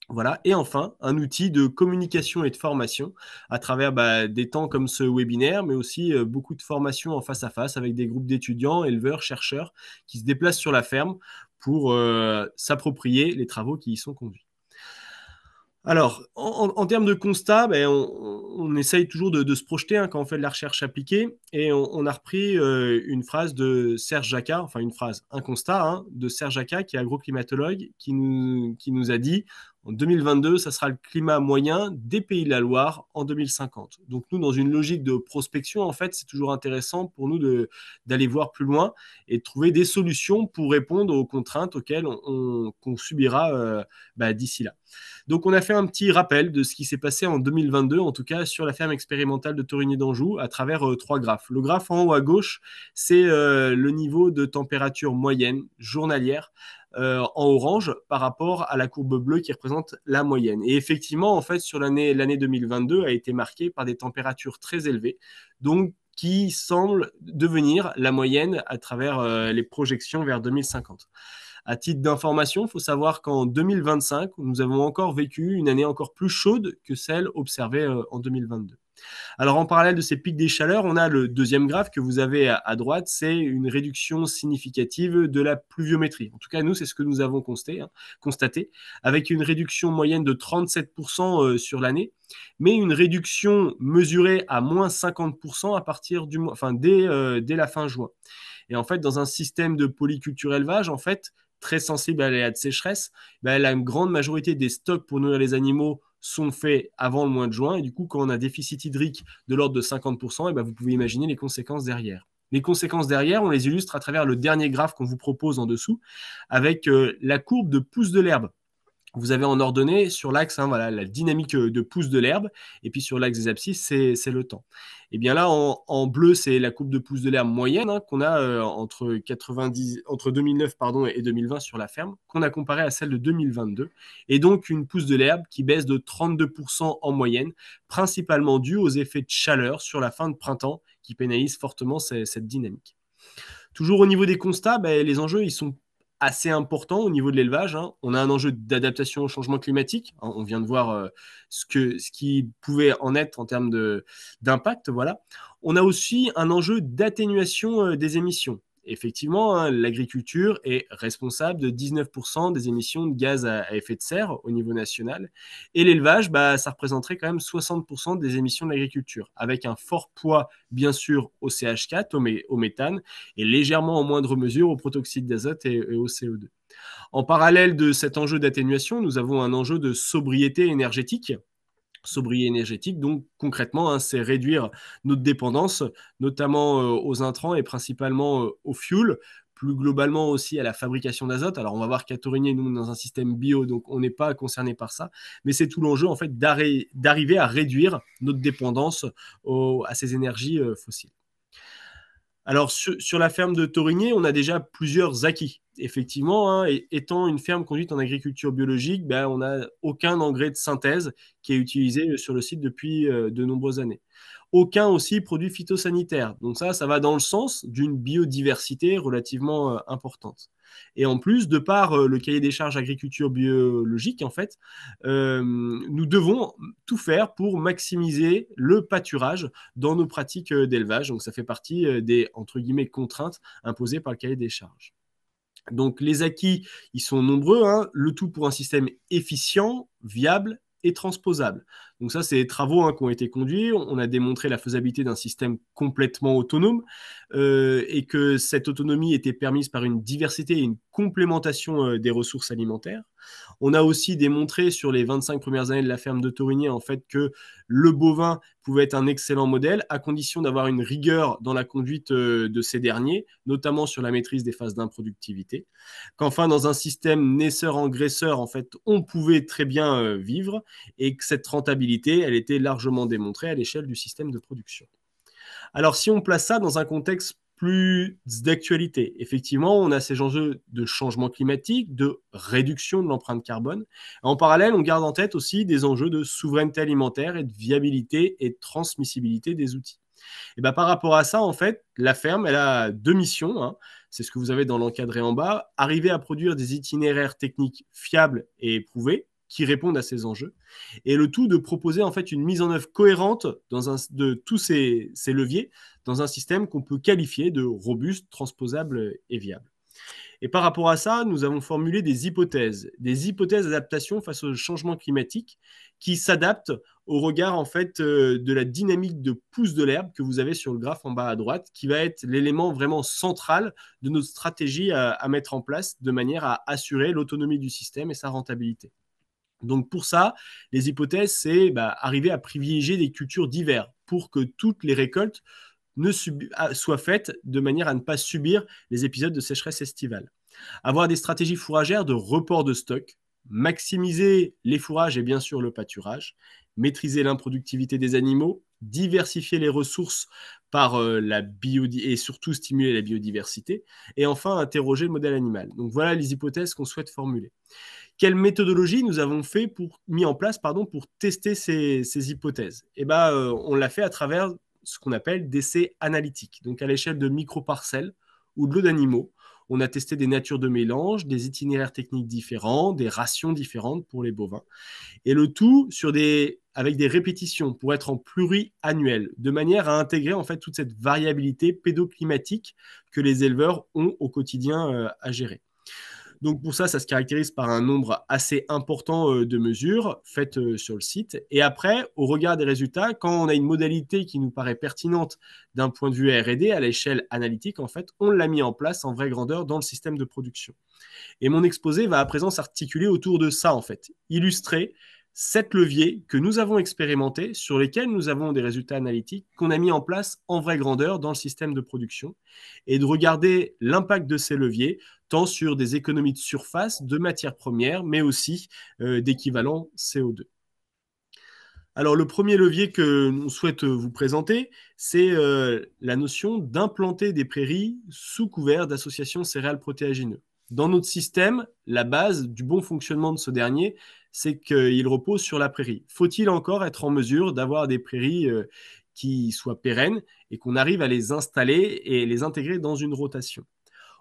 Voilà. Et enfin, un outil de communication et de formation à travers des temps comme ce webinaire, mais aussi beaucoup de formations en face à face avec des groupes d'étudiants, éleveurs, chercheurs qui se déplacent sur la ferme pour s'approprier les travaux qui y sont conduits. Alors, en termes de constat, ben, on essaye toujours de se projeter quand on fait de la recherche appliquée, et on a repris une phrase de Serge Jacquat, enfin un constat de Serge Jacquat, qui est agroclimatologue, qui nous a dit en 2022, ça sera le climat moyen des Pays de la Loire en 2050. Donc nous, dans une logique de prospection, en fait, c'est toujours intéressant pour nous d'aller voir plus loin et de trouver des solutions pour répondre aux contraintes auxquelles qu'on subira d'ici là. Donc on a fait un petit rappel de ce qui s'est passé en 2022, en tout cas sur la ferme expérimentale de Torigny d'Anjou, à travers 3 graphes. Le graphe en haut à gauche, c'est le niveau de température moyenne journalière en orange par rapport à la courbe bleue qui représente la moyenne. Et effectivement, en fait, sur l'année 2022 a été marquée par des températures très élevées, donc qui semblent devenir la moyenne à travers les projections vers 2050. À titre d'information, il faut savoir qu'en 2025, nous avons encore vécu une année encore plus chaude que celle observée en 2022. Alors en parallèle de ces pics des chaleurs, on a le deuxième graphe que vous avez à droite, c'est une réduction significative de la pluviométrie. En tout cas, nous, c'est ce que nous avons constaté, avec une réduction moyenne de 37% sur l'année, mais une réduction mesurée à moins 50% à partir dès la fin juin. Et en fait, dans un système de polyculture élevage, en fait, très sensible à l'aléa de sécheresse, la grande majorité des stocks pour nourrir les animaux sont faits avant le mois de juin. Et du coup, quand on a un déficit hydrique de l'ordre de 50%, vous pouvez imaginer les conséquences derrière. Les conséquences derrière, on les illustre à travers le dernier graphe qu'on vous propose en dessous, avec la courbe de pousse de l'herbe. Vous avez en ordonnée sur l'axe la dynamique de pousse de l'herbe, et puis sur l'axe des abscisses, c'est le temps. Et bien là, en bleu, c'est la courbe de pousse de l'herbe moyenne qu'on a entre 2009 et 2020 sur la ferme, qu'on a comparé à celle de 2022, et donc une pousse de l'herbe qui baisse de 32% en moyenne, principalement due aux effets de chaleur sur la fin de printemps qui pénalisent fortement cette dynamique. Toujours au niveau des constats, les enjeux ils sont assez important au niveau de l'élevage. On a un enjeu d'adaptation au changement climatique. On vient de voir ce qui pouvait en être en termes d'impact. Voilà. On a aussi un enjeu d'atténuation des émissions. Effectivement, l'agriculture est responsable de 19% des émissions de gaz à effet de serre au niveau national. Et l'élevage, ça représenterait quand même 60% des émissions de l'agriculture, avec un fort poids, bien sûr, au CH4, au méthane, et légèrement en moindre mesure au protoxyde d'azote et au CO2. En parallèle de cet enjeu d'atténuation, nous avons un enjeu de sobriété énergétique. Donc concrètement, c'est réduire notre dépendance, notamment aux intrants et principalement au fuel, plus globalement aussi à la fabrication d'azote. Alors on va voir qu'à Torigny, nous, dans un système bio, donc on n'est pas concerné par ça, mais c'est tout l'enjeu en fait d'arriver à réduire notre dépendance à ces énergies fossiles. Alors, sur la ferme de Torigny, on a déjà plusieurs acquis. Effectivement, étant une ferme conduite en agriculture biologique, on n'a aucun engrais de synthèse qui est utilisé sur le site depuis de nombreuses années. Aucun aussi produit phytosanitaire. Donc ça va dans le sens d'une biodiversité relativement importante. Et en plus, de par le cahier des charges agriculture biologique, en fait, nous devons tout faire pour maximiser le pâturage dans nos pratiques d'élevage. Donc ça fait partie des, entre guillemets, contraintes imposées par le cahier des charges. Donc les acquis, ils sont nombreux, le tout pour un système efficient, viable et transposable. Donc ça, c'est des travaux qui ont été conduits. On a démontré la faisabilité d'un système complètement autonome et que cette autonomie était permise par une diversité et une complémentation des ressources alimentaires. On a aussi démontré sur les 25 premières années de la ferme de Torigny en fait que le bovin pouvait être un excellent modèle à condition d'avoir une rigueur dans la conduite de ces derniers, notamment sur la maîtrise des phases d'improductivité. Qu'enfin, dans un système naisseur-engraisseur, en fait, on pouvait très bien vivre et que cette rentabilité, elle était largement démontrée à l'échelle du système de production. Alors, si on place ça dans un contexte plus d'actualité, effectivement, on a ces enjeux de changement climatique, de réduction de l'empreinte carbone. En parallèle, on garde en tête aussi des enjeux de souveraineté alimentaire et de viabilité et de transmissibilité des outils. Et par rapport à ça, en fait, la ferme, elle a 2 missions. C'est ce que vous avez dans l'encadré en bas. Arriver à produire des itinéraires techniques fiables et éprouvés qui répondent à ces enjeux. Et le tout de proposer en fait une mise en œuvre cohérente de tous ces leviers dans un système qu'on peut qualifier de robuste, transposable et viable. Et par rapport à ça, nous avons formulé des hypothèses d'adaptation face au changement climatique qui s'adaptent au regard en fait de la dynamique de pousse de l'herbe que vous avez sur le graphe en bas à droite, qui va être l'élément vraiment central de notre stratégie à mettre en place de manière à assurer l'autonomie du système et sa rentabilité. Donc pour ça, les hypothèses, c'est arriver à privilégier des cultures d'hiver pour que toutes les récoltes soient faites de manière à ne pas subir les épisodes de sécheresse estivale. Avoir des stratégies fourragères de report de stock, maximiser les fourrages et bien sûr le pâturage, maîtriser l'improductivité des animaux, diversifier les ressources par et surtout stimuler la biodiversité, et enfin interroger le modèle animal. Donc voilà les hypothèses qu'on souhaite formuler. Quelle méthodologie nous avons mis en place pour tester ces hypothèses? On l'a fait à travers ce qu'on appelle d'essais analytiques, donc à l'échelle de micro-parcelles ou de lots d'animaux. On a testé des natures de mélange, des itinéraires techniques différents, des rations différentes pour les bovins, et le tout avec des répétitions pour être en pluriannuel, de manière à intégrer en fait toute cette variabilité pédoclimatique que les éleveurs ont au quotidien à gérer. Donc pour ça, ça se caractérise par un nombre assez important de mesures faites sur le site. Et après, au regard des résultats, quand on a une modalité qui nous paraît pertinente d'un point de vue R&D à l'échelle analytique, en fait, on l'a mis en place en vraie grandeur dans le système de production. Et mon exposé va à présent s'articuler autour de ça, en fait, illustrer 7 leviers que nous avons expérimentés, sur lesquels nous avons des résultats analytiques qu'on a mis en place en vraie grandeur dans le système de production, et de regarder l'impact de ces leviers, tant sur des économies de surface, de matières premières, mais aussi d'équivalent CO2. Alors le premier levier que l'on souhaite vous présenter, c'est la notion d'implanter des prairies sous couvert d'associations céréales protéagineux. Dans notre système, la base du bon fonctionnement de ce dernier, c'est qu'il repose sur la prairie. Faut-il encore être en mesure d'avoir des prairies qui soient pérennes et qu'on arrive à les installer et les intégrer dans une rotation?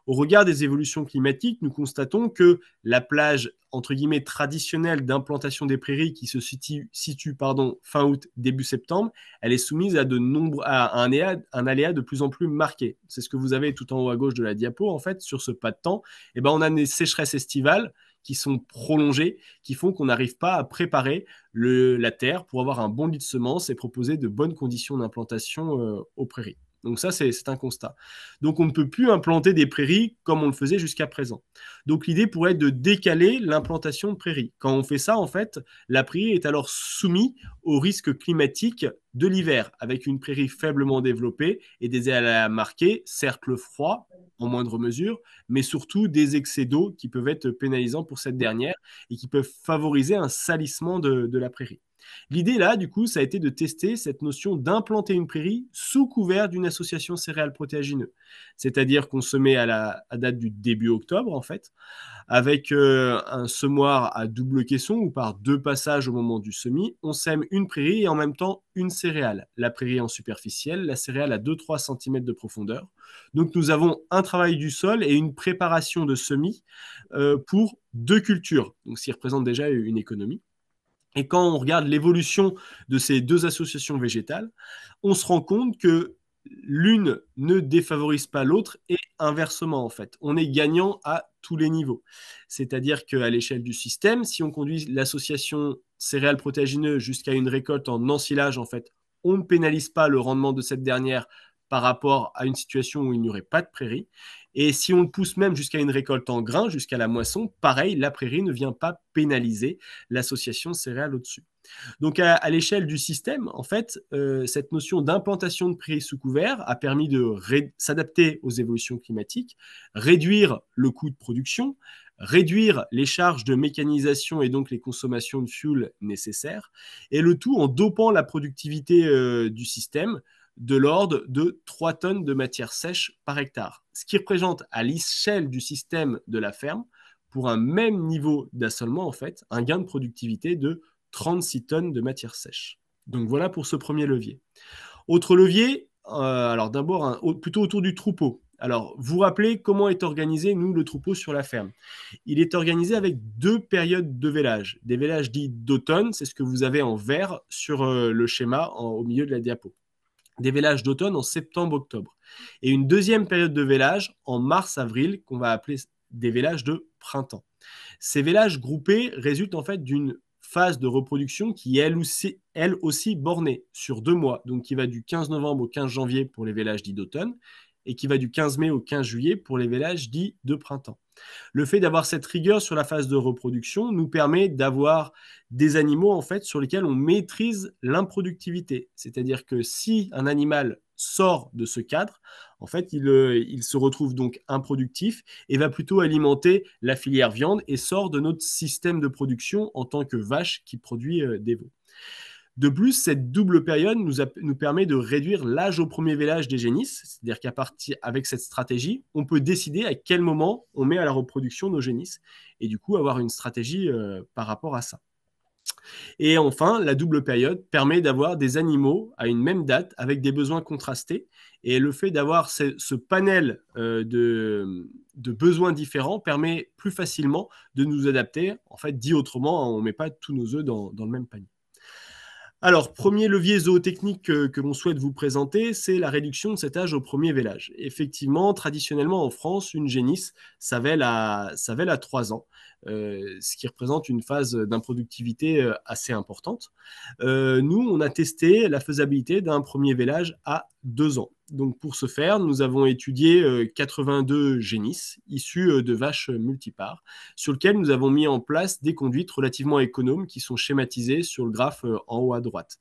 Au regard des évolutions climatiques, nous constatons que la plage entre guillemets traditionnelle d'implantation des prairies qui se situe fin août, début septembre, elle est soumise à un aléa de plus en plus marqué. C'est ce que vous avez tout en haut à gauche de la diapo, en fait, sur ce pas de temps. On a des sécheresses estivales qui sont prolongées, qui font qu'on n'arrive pas à préparer la terre pour avoir un bon lit de semences et proposer de bonnes conditions d'implantation aux prairies. Donc ça, c'est un constat. Donc on ne peut plus implanter des prairies comme on le faisait jusqu'à présent. Donc l'idée pourrait être de décaler l'implantation de prairies. Quand on fait ça, en fait, la prairie est alors soumise aux risques climatiques de l'hiver, avec une prairie faiblement développée et des aléas marqués, certes le froid en moindre mesure, mais surtout des excès d'eau qui peuvent être pénalisants pour cette dernière et qui peuvent favoriser un salissement de la prairie. L'idée là, du coup, ça a été de tester cette notion d'implanter une prairie sous couvert d'une association céréale protéagineux. C'est-à-dire qu'on se met à date du début octobre, en fait, avec un semoir à double caisson ou par 2 passages au moment du semis, on sème une prairie et en même temps une céréale. La prairie en superficielle, la céréale à 2-3 cm de profondeur. Donc nous avons un travail du sol et une préparation de semis pour 2 cultures, donc ce qui représente déjà une économie. Et quand on regarde l'évolution de ces 2 associations végétales, on se rend compte que l'une ne défavorise pas l'autre et inversement en fait. On est gagnant à tous les niveaux. C'est-à-dire qu'à l'échelle du système, si on conduit l'association céréales protéagineuses jusqu'à une récolte en ensilage, en fait, on ne pénalise pas le rendement de cette dernière par rapport à une situation où il n'y aurait pas de prairie. Et si on le pousse même jusqu'à une récolte en grains, jusqu'à la moisson, pareil, la prairie ne vient pas pénaliser l'association céréale au-dessus. Donc à l'échelle du système, en fait, cette notion d'implantation de prairies sous couvert a permis de s'adapter aux évolutions climatiques, réduire le coût de production, réduire les charges de mécanisation et donc les consommations de fuel nécessaires, et le tout en dopant la productivité du système de l'ordre de 3 tonnes de matière sèche par hectare, ce qui représente à l'échelle du système de la ferme, pour un même niveau d'assolement, en fait, un gain de productivité de 36 tonnes de matière sèche. Donc voilà pour ce premier levier. Autre levier, alors d'abord plutôt autour du troupeau. Alors, vous rappelez comment est organisé, nous, le troupeau sur la ferme. Il est organisé avec 2 périodes de vélage. Des vélages dits d'automne, c'est ce que vous avez en vert sur le schéma au milieu de la diapo. Des vélages d'automne en septembre-octobre. Et une deuxième période de vélage en mars-avril, qu'on va appeler des vélages de printemps. Ces vélages groupés résultent en fait d'une phase de reproduction qui est elle aussi bornée sur 2 mois, donc qui va du 15 novembre au 15 janvier pour les vélages dits d'automne et qui va du 15 mai au 15 juillet pour les vélages dits de printemps. Le fait d'avoir cette rigueur sur la phase de reproduction nous permet d'avoir des animaux en fait sur lesquels on maîtrise l'improductivité. C'est-à-dire que si un animal sort de ce cadre, en fait, il se retrouve donc improductif et va plutôt alimenter la filière viande et sort de notre système de production en tant que vache qui produit des veaux. De plus, cette double période nous permet de réduire l'âge au premier vélage des génisses, c'est-à-dire qu'à partir avec cette stratégie, on peut décider à quel moment on met à la reproduction nos génisses et du coup avoir une stratégie par rapport à ça. Et enfin, la double période permet d'avoir des animaux à une même date avec des besoins contrastés. Et le fait d'avoir ce panel de besoins différents permet plus facilement de nous adapter. En fait, dit autrement, on ne met pas tous nos œufs dans le même panier. Alors, premier levier zootechnique que l'on souhaite vous présenter, c'est la réduction de cet âge au premier vélage. Effectivement, traditionnellement en France, une génisse, ça vèle à 3 ans, ce qui représente une phase d'improductivité assez importante. Nous, on a testé la faisabilité d'un premier vélage à 2 ans. Donc, pour ce faire, nous avons étudié 82 génisses issues de vaches multipares, sur lesquelles nous avons mis en place des conduites relativement économes qui sont schématisées sur le graphe en haut à droite.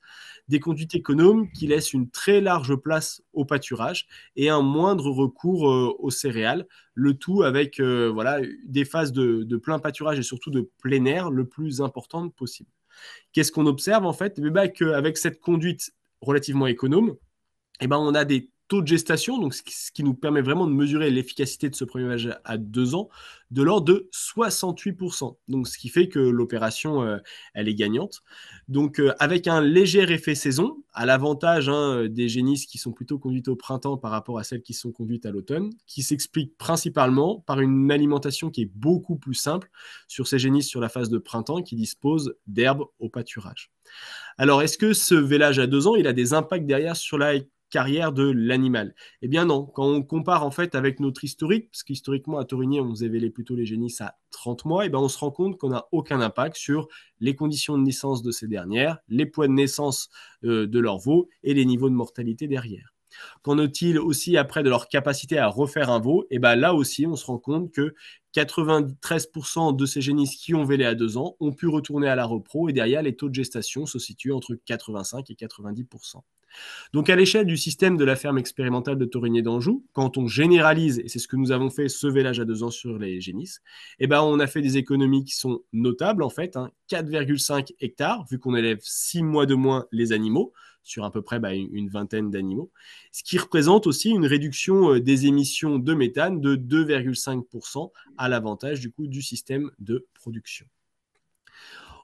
Des conduites économes qui laissent une très large place au pâturage et un moindre recours aux céréales, le tout avec des phases de plein pâturage et surtout de plein air le plus importantes possible. Qu'est-ce qu'on observe en fait? Qu'avec cette conduite relativement économe, on a des taux de gestation, donc ce qui nous permet vraiment de mesurer l'efficacité de ce premier vélage à 2 ans, de l'ordre de 68%. Donc, ce qui fait que l'opération, elle est gagnante. Donc, avec un léger effet saison, à l'avantage des génisses qui sont plutôt conduites au printemps par rapport à celles qui sont conduites à l'automne, qui s'explique principalement par une alimentation qui est beaucoup plus simple sur ces génisses sur la phase de printemps qui disposent d'herbes au pâturage. Alors, est-ce que ce vélage à 2 ans, il a des impacts derrière sur la carrière de l'animal? Eh bien non, quand on compare en fait avec notre historique, parce qu'historiquement à Torigny on faisait véler plutôt les génisses à 30 mois, on se rend compte qu'on n'a aucun impact sur les conditions de naissance de ces dernières, les poids de naissance de leurs veaux et les niveaux de mortalité derrière. Qu'en est-il aussi après de leur capacité à refaire un veau? Là aussi, on se rend compte que 93% de ces génisses qui ont vélé à 2 ans ont pu retourner à la repro et derrière, les taux de gestation se situent entre 85 et 90%. Donc à l'échelle du système de la ferme expérimentale de Torigny d'Anjou, quand on généralise, et c'est ce que nous avons fait, ce vélage à 2 ans sur les génisses, on a fait des économies qui sont notables en fait, 4,5 hectares, vu qu'on élève 6 mois de moins les animaux, sur à peu près une vingtaine d'animaux, ce qui représente aussi une réduction des émissions de méthane de 2,5% à l'avantage du coup du système de production.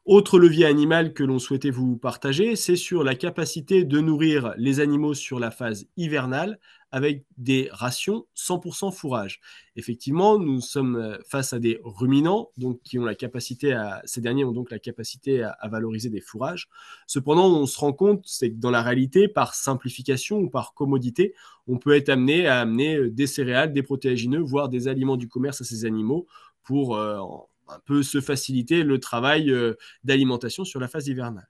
Autre levier animal que l'on souhaitait vous partager, c'est sur la capacité de nourrir les animaux sur la phase hivernale avec des rations 100% fourrage. Effectivement, nous sommes face à des ruminants, donc ces derniers ont donc la capacité à valoriser des fourrages. Cependant, on se rend compte, c'est que dans la réalité, par simplification ou par commodité, on peut être amené à amener des céréales, des protéagineux, voire des aliments du commerce à ces animaux pour un peu se faciliter le travail d'alimentation sur la phase hivernale.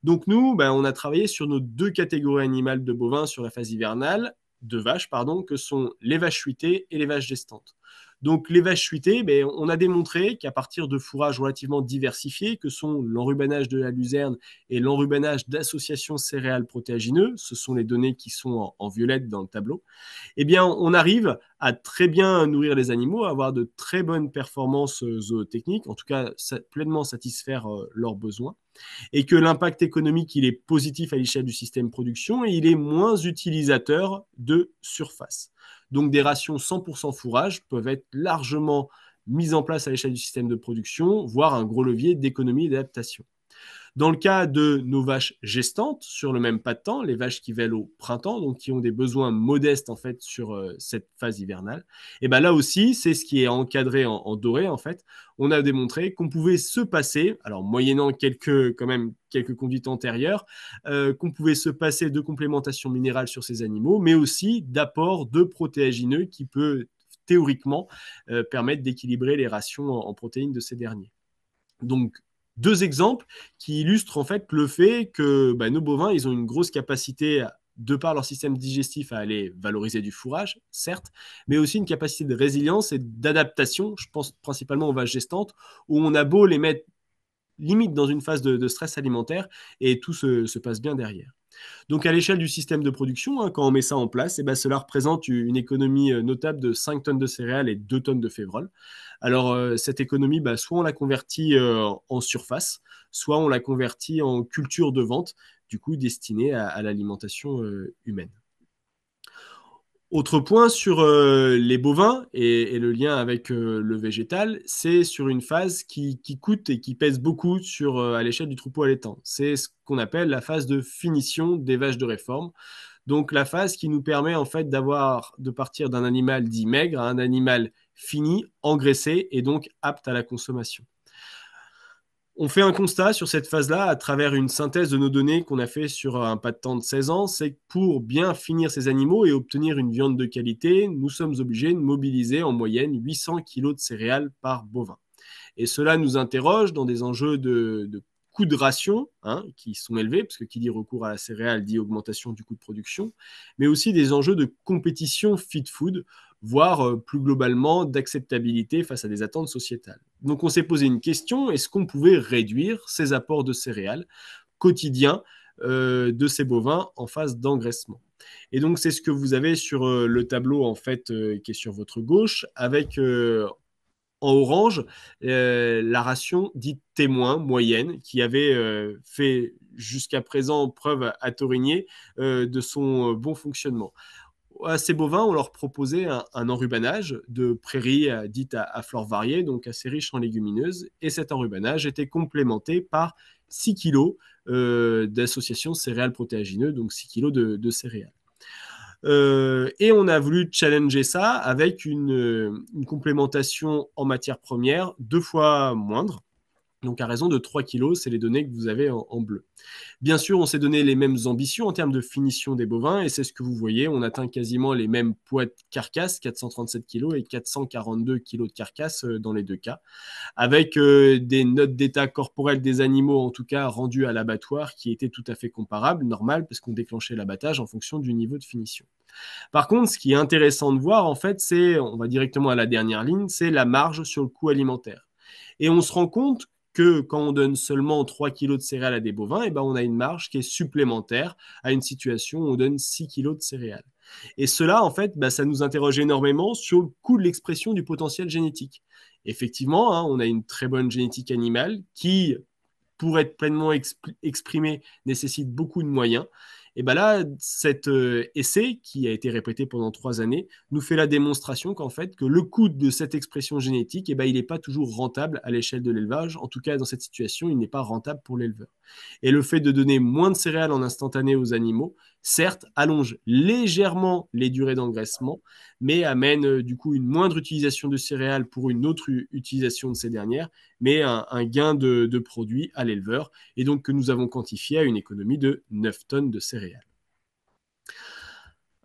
Donc nous, on a travaillé sur nos 2 catégories animales de bovins sur la phase hivernale, de vaches, que sont les vaches fuitées et les vaches gestantes. Donc les vaches fuitées, on a démontré qu'à partir de fourrages relativement diversifiés, que sont l'enrubanage de la luzerne et l'enrubanage d'associations céréales protéagineux, ce sont les données qui sont en violette dans le tableau, on arrive à très bien nourrir les animaux, à avoir de très bonnes performances zootechniques, en tout cas pleinement satisfaire leurs besoins, et que l'impact économique, il est positif à l'échelle du système de production et il est moins utilisateur de surface. Donc des rations 100% fourrage peuvent être largement mises en place à l'échelle du système de production, voire un gros levier d'économie et d'adaptation. Dans le cas de nos vaches gestantes, sur le même pas de temps, les vaches qui vèlent au printemps, donc qui ont des besoins modestes en fait sur cette phase hivernale, là aussi, c'est ce qui est encadré en doré en fait. On a démontré qu'on pouvait se passer, alors moyennant quelques conduites antérieures, qu'on pouvait se passer de complémentation minérale sur ces animaux, mais aussi d'apport de protéagineux qui peut théoriquement, permettent d'équilibrer les rations en protéines de ces derniers. Donc, deux exemples qui illustrent en fait le fait que nos bovins, ils ont une grosse capacité, de par leur système digestif, à aller valoriser du fourrage, certes, mais aussi une capacité de résilience et d'adaptation. Je pense principalement aux vaches gestantes, où on a beau les mettre limite dans une phase de stress alimentaire, et tout se passe bien derrière. Donc à l'échelle du système de production, quand on met ça en place, cela représente une économie notable de 5 tonnes de céréales et 2 tonnes de févrole. Alors cette économie, soit on la convertit en surface, soit on la convertit en culture de vente, du coup destinée à l'alimentation humaine. Autre point sur les bovins et le lien avec le végétal, c'est sur une phase qui coûte et qui pèse beaucoup à l'échelle du troupeau allaitant. C'est ce qu'on appelle la phase de finition des vaches de réforme. Donc la phase qui nous permet en fait de partir d'un animal dit maigre à un animal fini, engraissé et donc apte à la consommation. On fait un constat sur cette phase-là à travers une synthèse de nos données qu'on a fait sur un pas de temps de 16 ans. C'est que pour bien finir ces animaux et obtenir une viande de qualité, nous sommes obligés de mobiliser en moyenne 800 kg de céréales par bovin. Et cela nous interroge dans des enjeux de coûts de ration qui sont élevés, parce que qui dit recours à la céréale dit augmentation du coût de production, mais aussi des enjeux de compétition feed food, voire plus globalement d'acceptabilité face à des attentes sociétales. Donc on s'est posé une question, est-ce qu'on pouvait réduire ces apports de céréales quotidiens de ces bovins en phase d'engraissement? Et donc c'est ce que vous avez sur le tableau en fait qui est sur votre gauche, avec en orange la ration dite témoin moyenne, qui avait fait jusqu'à présent preuve à Torigné de son bon fonctionnement. À ces bovins, on leur proposait un enrubanage de prairies dites à flore variée, donc assez riches en légumineuses, et cet enrubanage était complémenté par 6 kg d'associations céréales protéagineuses, donc 6 kg de céréales. Et on a voulu challenger ça avec une complémentation en matière première 2 fois moindre, donc à raison de 3 kg, c'est les données que vous avez en bleu. Bien sûr, on s'est donné les mêmes ambitions en termes de finition des bovins, et c'est ce que vous voyez, on atteint quasiment les mêmes poids de carcasse, 437 kg et 442 kg de carcasse dans les deux cas, avec des notes d'état corporel des animaux, en tout cas rendues à l'abattoir, qui étaient tout à fait comparables, normal, parce qu'on déclenchait l'abattage en fonction du niveau de finition. Par contre, ce qui est intéressant de voir, en fait, on va directement à la dernière ligne, c'est la marge sur le coût alimentaire. Et on se rend compte que quand on donne seulement 3 kg de céréales à des bovins, on a une marge qui est supplémentaire à une situation où on donne 6 kg de céréales. Et cela, en fait, ça nous interroge énormément sur le coût de l'expression du potentiel génétique. Effectivement, on a une très bonne génétique animale qui, pour être pleinement exprimée, nécessite beaucoup de moyens. Et là, cet essai, qui a été répété pendant 3 années, nous fait la démonstration qu'en fait, que le coût de cette expression génétique, il n'est pas toujours rentable à l'échelle de l'élevage. En tout cas, dans cette situation, il n'est pas rentable pour l'éleveur. Et le fait de donner moins de céréales en instantané aux animaux, certes, allonge légèrement les durées d'engraissement, mais amène du coup une moindre utilisation de céréales pour une autre utilisation de ces dernières, mais un gain de produits à l'éleveur, et donc que nous avons quantifié à une économie de 9 tonnes de céréales.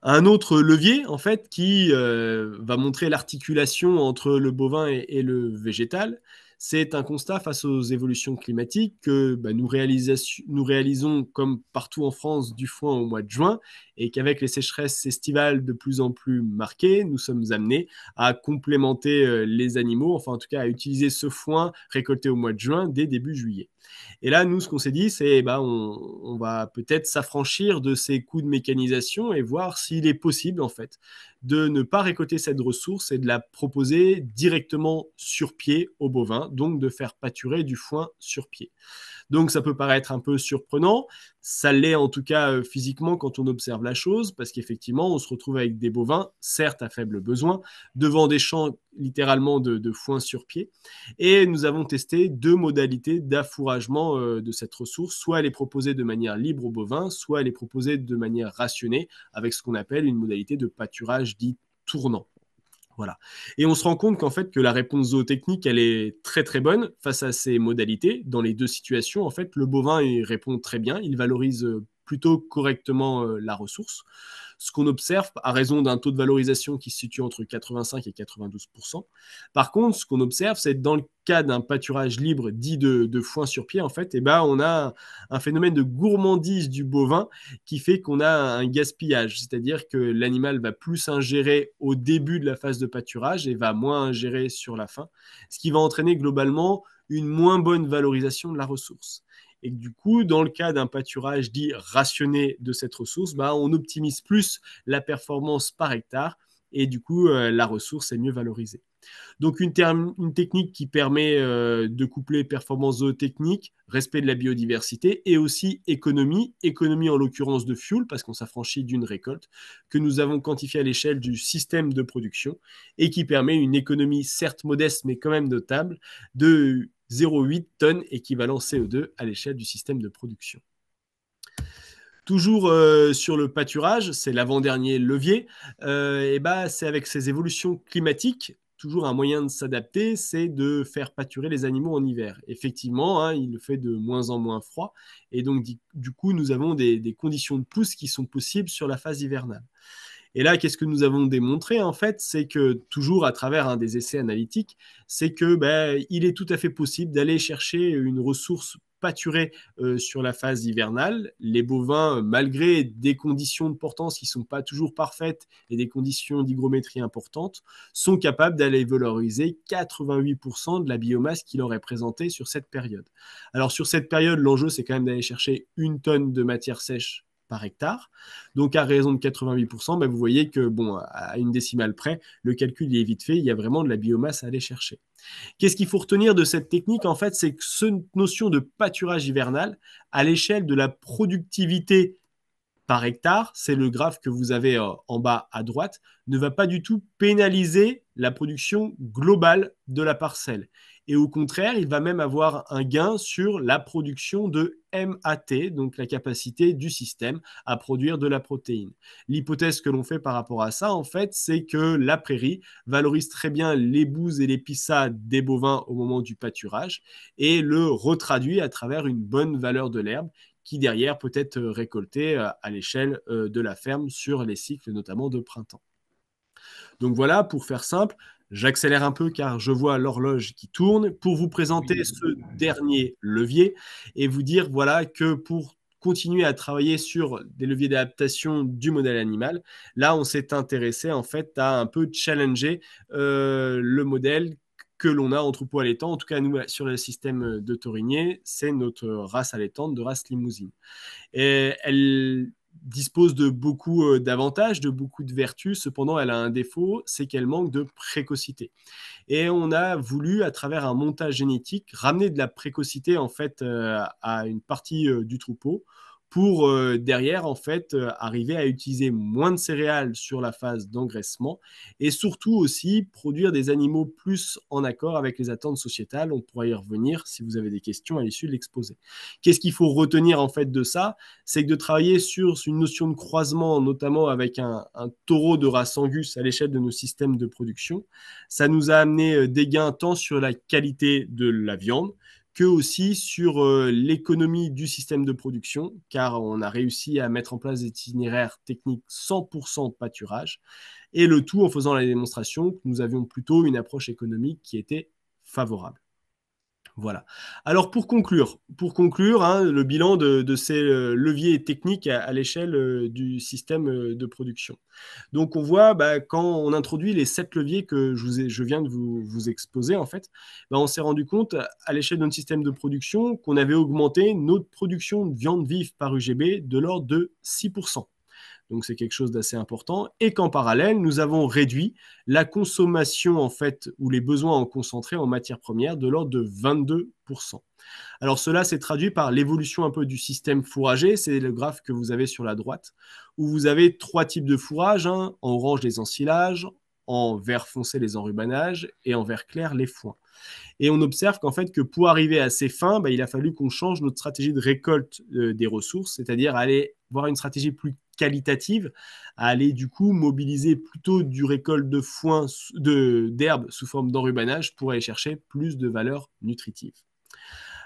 Un autre levier, en fait, qui va montrer l'articulation entre le bovin et le végétal, c'est un constat face aux évolutions climatiques que nous réalisons, comme partout en France, du foin au mois de juin, et qu'avec les sécheresses estivales de plus en plus marquées, nous sommes amenés à complémenter les animaux, enfin en tout cas à utiliser ce foin récolté au mois de juin dès début juillet. Et là, nous, ce qu'on s'est dit, c'est on va peut-être s'affranchir de ces coûts de mécanisation et voir s'il est possible, en fait, de ne pas récolter cette ressource et de la proposer directement sur pied aux bovins, donc de faire pâturer du foin sur pied. Donc ça peut paraître un peu surprenant, ça l'est en tout cas physiquement quand on observe la chose, parce qu'effectivement on se retrouve avec des bovins, certes à faible besoin, devant des champs littéralement de foin sur pied, et nous avons testé 2 modalités d'affouragement de cette ressource, soit les proposer de manière libre aux bovins, soit les proposer de manière rationnée, avec ce qu'on appelle une modalité de pâturage dit tournant. Voilà. Et on se rend compte qu'en fait, que la réponse zootechnique, elle est très très bonne face à ces modalités. Dans les deux situations, en fait, le bovin, il répond très bien, il valorise plutôt correctement la ressource. ce qu'on observe à raison d'un taux de valorisation qui se situe entre 85 et 92%. Par contre, ce qu'on observe, c'est que dans le cas d'un pâturage libre dit de foin sur pied, en fait, on a un phénomène de gourmandise du bovin qui fait qu'on a un gaspillage, c'est-à-dire que l'animal va plus ingérer au début de la phase de pâturage et va moins ingérer sur la fin, ce qui va entraîner globalement une moins bonne valorisation de la ressource. Et du coup, dans le cas d'un pâturage dit rationné de cette ressource, on optimise plus la performance par hectare et du coup, la ressource est mieux valorisée. Donc une technique qui permet de coupler performance zootechnique, respect de la biodiversité et aussi économie en l'occurrence de fuel parce qu'on s'affranchit d'une récolte que nous avons quantifiée à l'échelle du système de production et qui permet une économie certes modeste mais quand même notable de 0,8 tonnes équivalent CO2 à l'échelle du système de production. Toujours sur le pâturage, c'est l'avant-dernier levier, c'est avec ces évolutions climatiques, toujours un moyen de s'adapter, c'est de faire pâturer les animaux en hiver. Effectivement, il fait de moins en moins froid, et donc du coup, nous avons des conditions de pousse qui sont possibles sur la phase hivernale. Et là, qu'est-ce que nous avons démontré en fait? C'est que toujours à travers des essais analytiques, c'est que il est tout à fait possible d'aller chercher une ressource pâturée sur la phase hivernale. Les bovins, malgré des conditions de portance qui ne sont pas toujours parfaites et des conditions d'hygrométrie importantes, sont capables d'aller valoriser 88% de la biomasse qui leur est présentée sur cette période. Alors sur cette période, l'enjeu, c'est quand même d'aller chercher 1 tonne de matière sèche par hectare. Donc à raison de 88%, vous voyez que, à une décimale près, le calcul est vite fait, il y a vraiment de la biomasse à aller chercher. Qu'est-ce qu'il faut retenir de cette technique? En fait, c'est que cette notion de pâturage hivernal, à l'échelle de la productivité par hectare, c'est le graphe que vous avez en bas à droite, ne va pas du tout pénaliser la production globale de la parcelle. Et au contraire, il va même avoir un gain sur la production de MAT, donc la capacité du système à produire de la protéine. L'hypothèse que l'on fait par rapport à ça, en fait, c'est que la prairie valorise très bien les bouses et les pissas des bovins au moment du pâturage et le retraduit à travers une bonne valeur de l'herbe qui derrière peut être récolté à l'échelle de la ferme sur les cycles notamment de printemps. Donc voilà, pour faire simple, j'accélère un peu car je vois l'horloge qui tourne pour vous présenter ce dernier levier et vous dire voilà que pour continuer à travailler sur des leviers d'adaptation du modèle animal, là on s'est intéressé en fait à un peu challenger le modèle que l'on a en troupeau allaitant. En tout cas, nous, sur le système de Taurinier, c'est notre race allaitante de race limousine. Et elle dispose de beaucoup d'avantages, de beaucoup de vertus. Cependant, elle a un défaut, c'est qu'elle manque de précocité. Et on a voulu, à travers un montage génétique, ramener de la précocité en fait à une partie du troupeau pour derrière en fait arriver à utiliser moins de céréales sur la phase d'engraissement et surtout aussi produire des animaux plus en accord avec les attentes sociétales. On pourra y revenir si vous avez des questions à l'issue de l'exposé. Qu'est-ce qu'il faut retenir en fait de ça? C'est que de travailler sur une notion de croisement, notamment avec un taureau de race Angus à l'échelle de nos systèmes de production, ça nous a amené des gains tant sur la qualité de la viande que aussi sur l'économie du système de production, car on a réussi à mettre en place des itinéraires techniques 100% pâturage, et le tout en faisant la démonstration que nous avions plutôt une approche économique qui était favorable. Voilà. Alors pour conclure le bilan de ces leviers techniques à l'échelle du système de production. Donc on voit quand on introduit les 7 leviers que je viens de vous exposer, en fait, on s'est rendu compte à l'échelle de notre système de production qu'on avait augmenté notre production de viande vive par UGB de l'ordre de 6%. Donc c'est quelque chose d'assez important, et qu'en parallèle, nous avons réduit la consommation en fait, ou les besoins en concentré en matières premières de l'ordre de 22%. Alors cela s'est traduit par l'évolution un peu du système fourragé, c'est le graphe que vous avez sur la droite, où vous avez 3 types de fourrage, en orange les ensilages, en vert foncé les enrubanages et en vert clair les foins. Et on observe qu'en fait, que pour arriver à ces fins, il a fallu qu'on change notre stratégie de récolte des ressources, c'est-à-dire aller voir une stratégie plus qualitative, à aller du coup mobiliser plutôt du récolte de foin, d'herbes sous forme d'enrubanage pour aller chercher plus de valeur nutritive.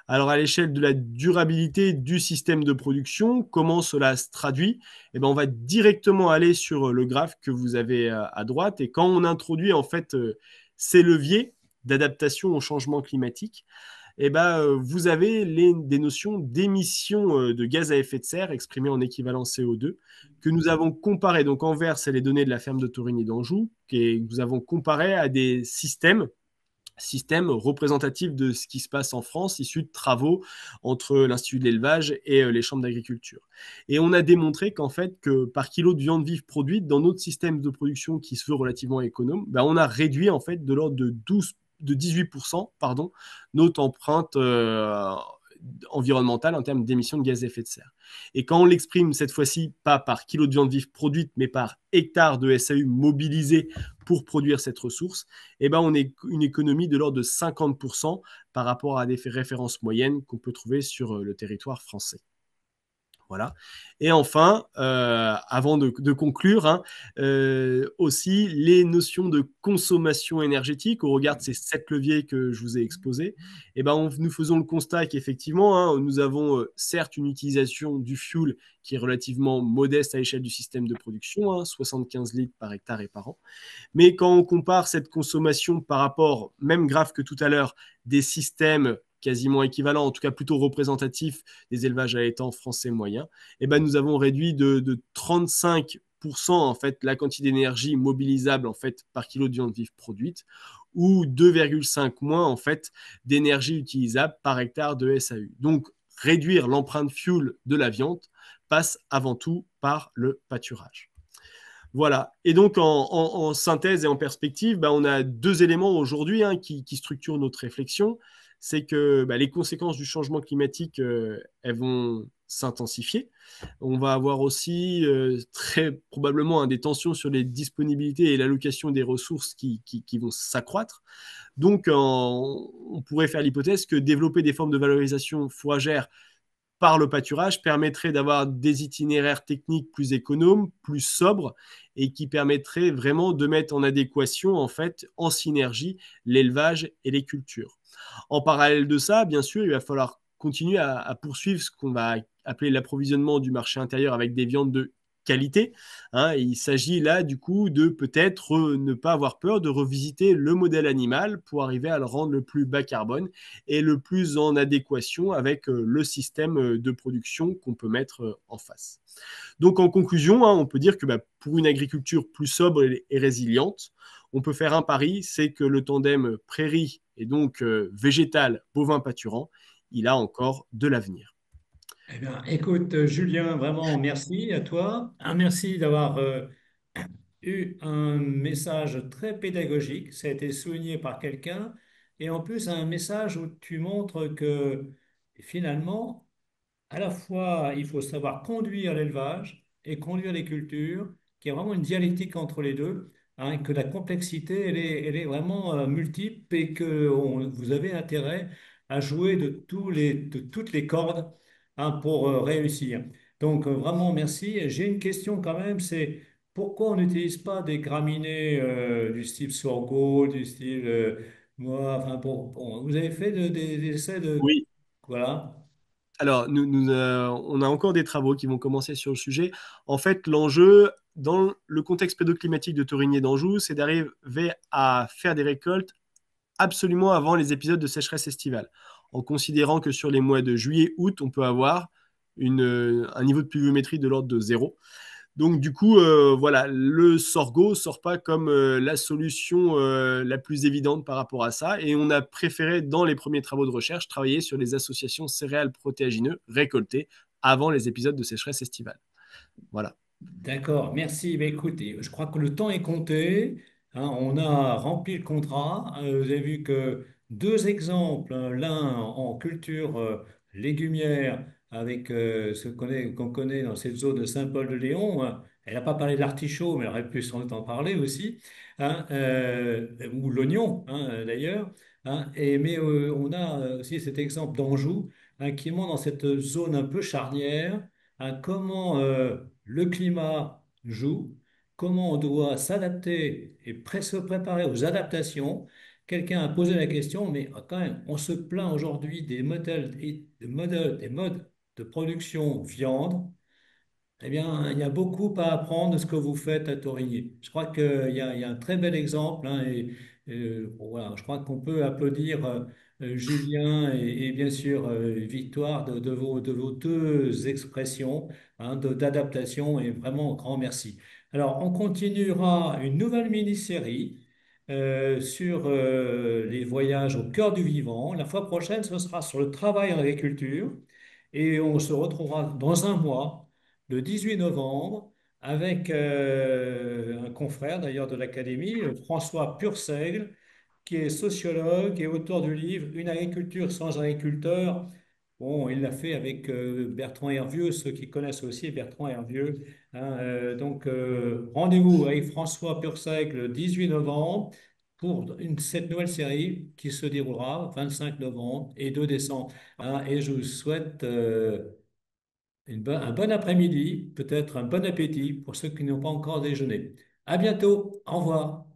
Alors à l'échelle de la durabilité du système de production, comment cela se traduit? Eh ben, on va directement aller sur le graphe que vous avez à droite. Et quand on introduit en fait ces leviers d'adaptation au changement climatique, eh ben, vous avez des notions d'émissions de gaz à effet de serre exprimées en équivalent CO2 que nous avons comparé. Donc en vert, c'est les données de la ferme de Torigny d'Anjou, que nous avons comparé à des système représentatif de ce qui se passe en France, issu de travaux entre l'Institut de l'élevage et les chambres d'agriculture. Et on a démontré qu'en fait, que par kilo de viande vive produite, dans notre système de production qui se veut relativement économe, ben on a réduit en fait de l'ordre de 18% pardon, notre empreinte environnementale en termes d'émissions de gaz à effet de serre. Et quand on l'exprime cette fois-ci, pas par kilo de viande vive produite, mais par hectare de SAU mobilisé pour produire cette ressource, eh ben on est une économie de l'ordre de 50% par rapport à des références moyennes qu'on peut trouver sur le territoire français. Voilà. Et enfin, avant de conclure, hein, aussi les notions de consommation énergétique au regard de ces 7 leviers que je vous ai exposés, eh ben nous faisons le constat qu'effectivement, hein, nous avons certes une utilisation du fuel qui est relativement modeste à l'échelle du système de production, hein, 75 litres par hectare et par an. Mais quand on compare cette consommation par rapport, même grave que tout à l'heure, des systèmes quasiment équivalents, en tout cas plutôt représentatifs des élevages allaitants français moyens, eh ben nous avons réduit de 35% en fait la quantité d'énergie mobilisable en fait par kilo de viande vive produite, ou 2,5 moins en fait d'énergie utilisable par hectare de SAU. Donc réduire l'empreinte fuel de la viande passe avant tout par le pâturage. Voilà. Et donc, en synthèse et en perspective, bah, on a 2 éléments aujourd'hui hein, qui structurent notre réflexion. C'est que bah, les conséquences du changement climatique, elles vont s'intensifier. On va avoir aussi très probablement hein, des tensions sur les disponibilités et l'allocation des ressources qui vont s'accroître. Donc, on pourrait faire l'hypothèse que développer des formes de valorisation fourragère par le pâturage permettrait d'avoir des itinéraires techniques plus économes, plus sobres et qui permettraient vraiment de mettre en adéquation, en fait, en synergie, l'élevage et les cultures. En parallèle de ça, bien sûr, il va falloir continuer à poursuivre ce qu'on va appeler l'approvisionnement du marché intérieur avec des viandes de qualité. Hein. Il s'agit là, du coup, de peut-être ne pas avoir peur de revisiter le modèle animal pour arriver à le rendre le plus bas carbone et le plus en adéquation avec le système de production qu'on peut mettre en face. Donc en conclusion, hein, on peut dire que bah, pour une agriculture plus sobre et résiliente, on peut faire un pari, c'est que le tandem prairie et donc végétal bovin pâturant, il a encore de l'avenir. Eh bien, écoute, Julien, vraiment merci à toi. Un merci d'avoir eu un message très pédagogique. Ça a été souligné par quelqu'un. Et en plus, un message où tu montres que finalement, à la fois, il faut savoir conduire l'élevage et conduire les cultures, qu'il y a vraiment une dialectique entre les deux, hein, que la complexité, elle est vraiment multiple et que vous avez intérêt à jouer de toutes les cordes, hein, pour réussir. Donc, vraiment, merci. J'ai une question quand même, c'est pourquoi on n'utilise pas des graminées du style sorgho, du style... enfin, vous avez fait des essais de... Oui, Voilà. alors on a encore des travaux qui vont commencer sur le sujet. En fait, l'enjeu dans le contexte pédoclimatique de Torigny et d'Anjou, c'est d'arriver à faire des récoltes absolument avant les épisodes de sécheresse estivale, en considérant que sur les mois de juillet-août, on peut avoir un niveau de pluviométrie de l'ordre de zéro. Donc du coup, voilà, le sorgho sort pas comme la solution la plus évidente par rapport à ça, et on a préféré dans les premiers travaux de recherche travailler sur les associations céréales protéagineux récoltées avant les épisodes de sécheresse estivale. Voilà. D'accord, merci. Mais écoutez, je crois que le temps est compté, hein, on a rempli le contrat. Vous avez vu que deux exemples, hein, l'un en culture légumière avec qu'on connaît dans cette zone de Saint-Paul-de-Léon. Hein. Elle n'a pas parlé de l'artichaut, mais elle aurait pu sans doute en parler aussi, hein, ou l'oignon hein, d'ailleurs. Hein. Mais on a aussi cet exemple d'Anjou, hein, qui montre dans cette zone un peu charnière, hein, comment le climat joue, comment on doit s'adapter et se préparer aux adaptations, quelqu'un a posé la question, mais quand même, on se plaint aujourd'hui des modes de production viande. Eh bien, il y a beaucoup à apprendre de ce que vous faites à Torigny. Je crois qu'il y a un très bel exemple, hein, bon, voilà, je crois qu'on peut applaudir Julien et bien sûr Victoire de vos deux expressions, hein, d'adaptation, et vraiment un grand merci. Alors, on continuera une nouvelle mini-série sur les voyages au cœur du vivant. La fois prochaine, ce sera sur le travail en agriculture et on se retrouvera dans un mois le 18 novembre, avec un confrère d'ailleurs de l'Académie, François Purseigle, qui est sociologue et auteur du livre Une agriculture sans agriculteurs. Bon, il l'a fait avec Bertrand Hervieux, ceux qui connaissent aussi Bertrand Hervieux, hein. Rendez-vous avec François Purseigle le 18 novembre pour cette nouvelle série qui se déroulera 25 novembre et 2 décembre, hein. Et je vous souhaite un bon après-midi, peut-être un bon appétit pour ceux qui n'ont pas encore déjeuné. À bientôt, au revoir.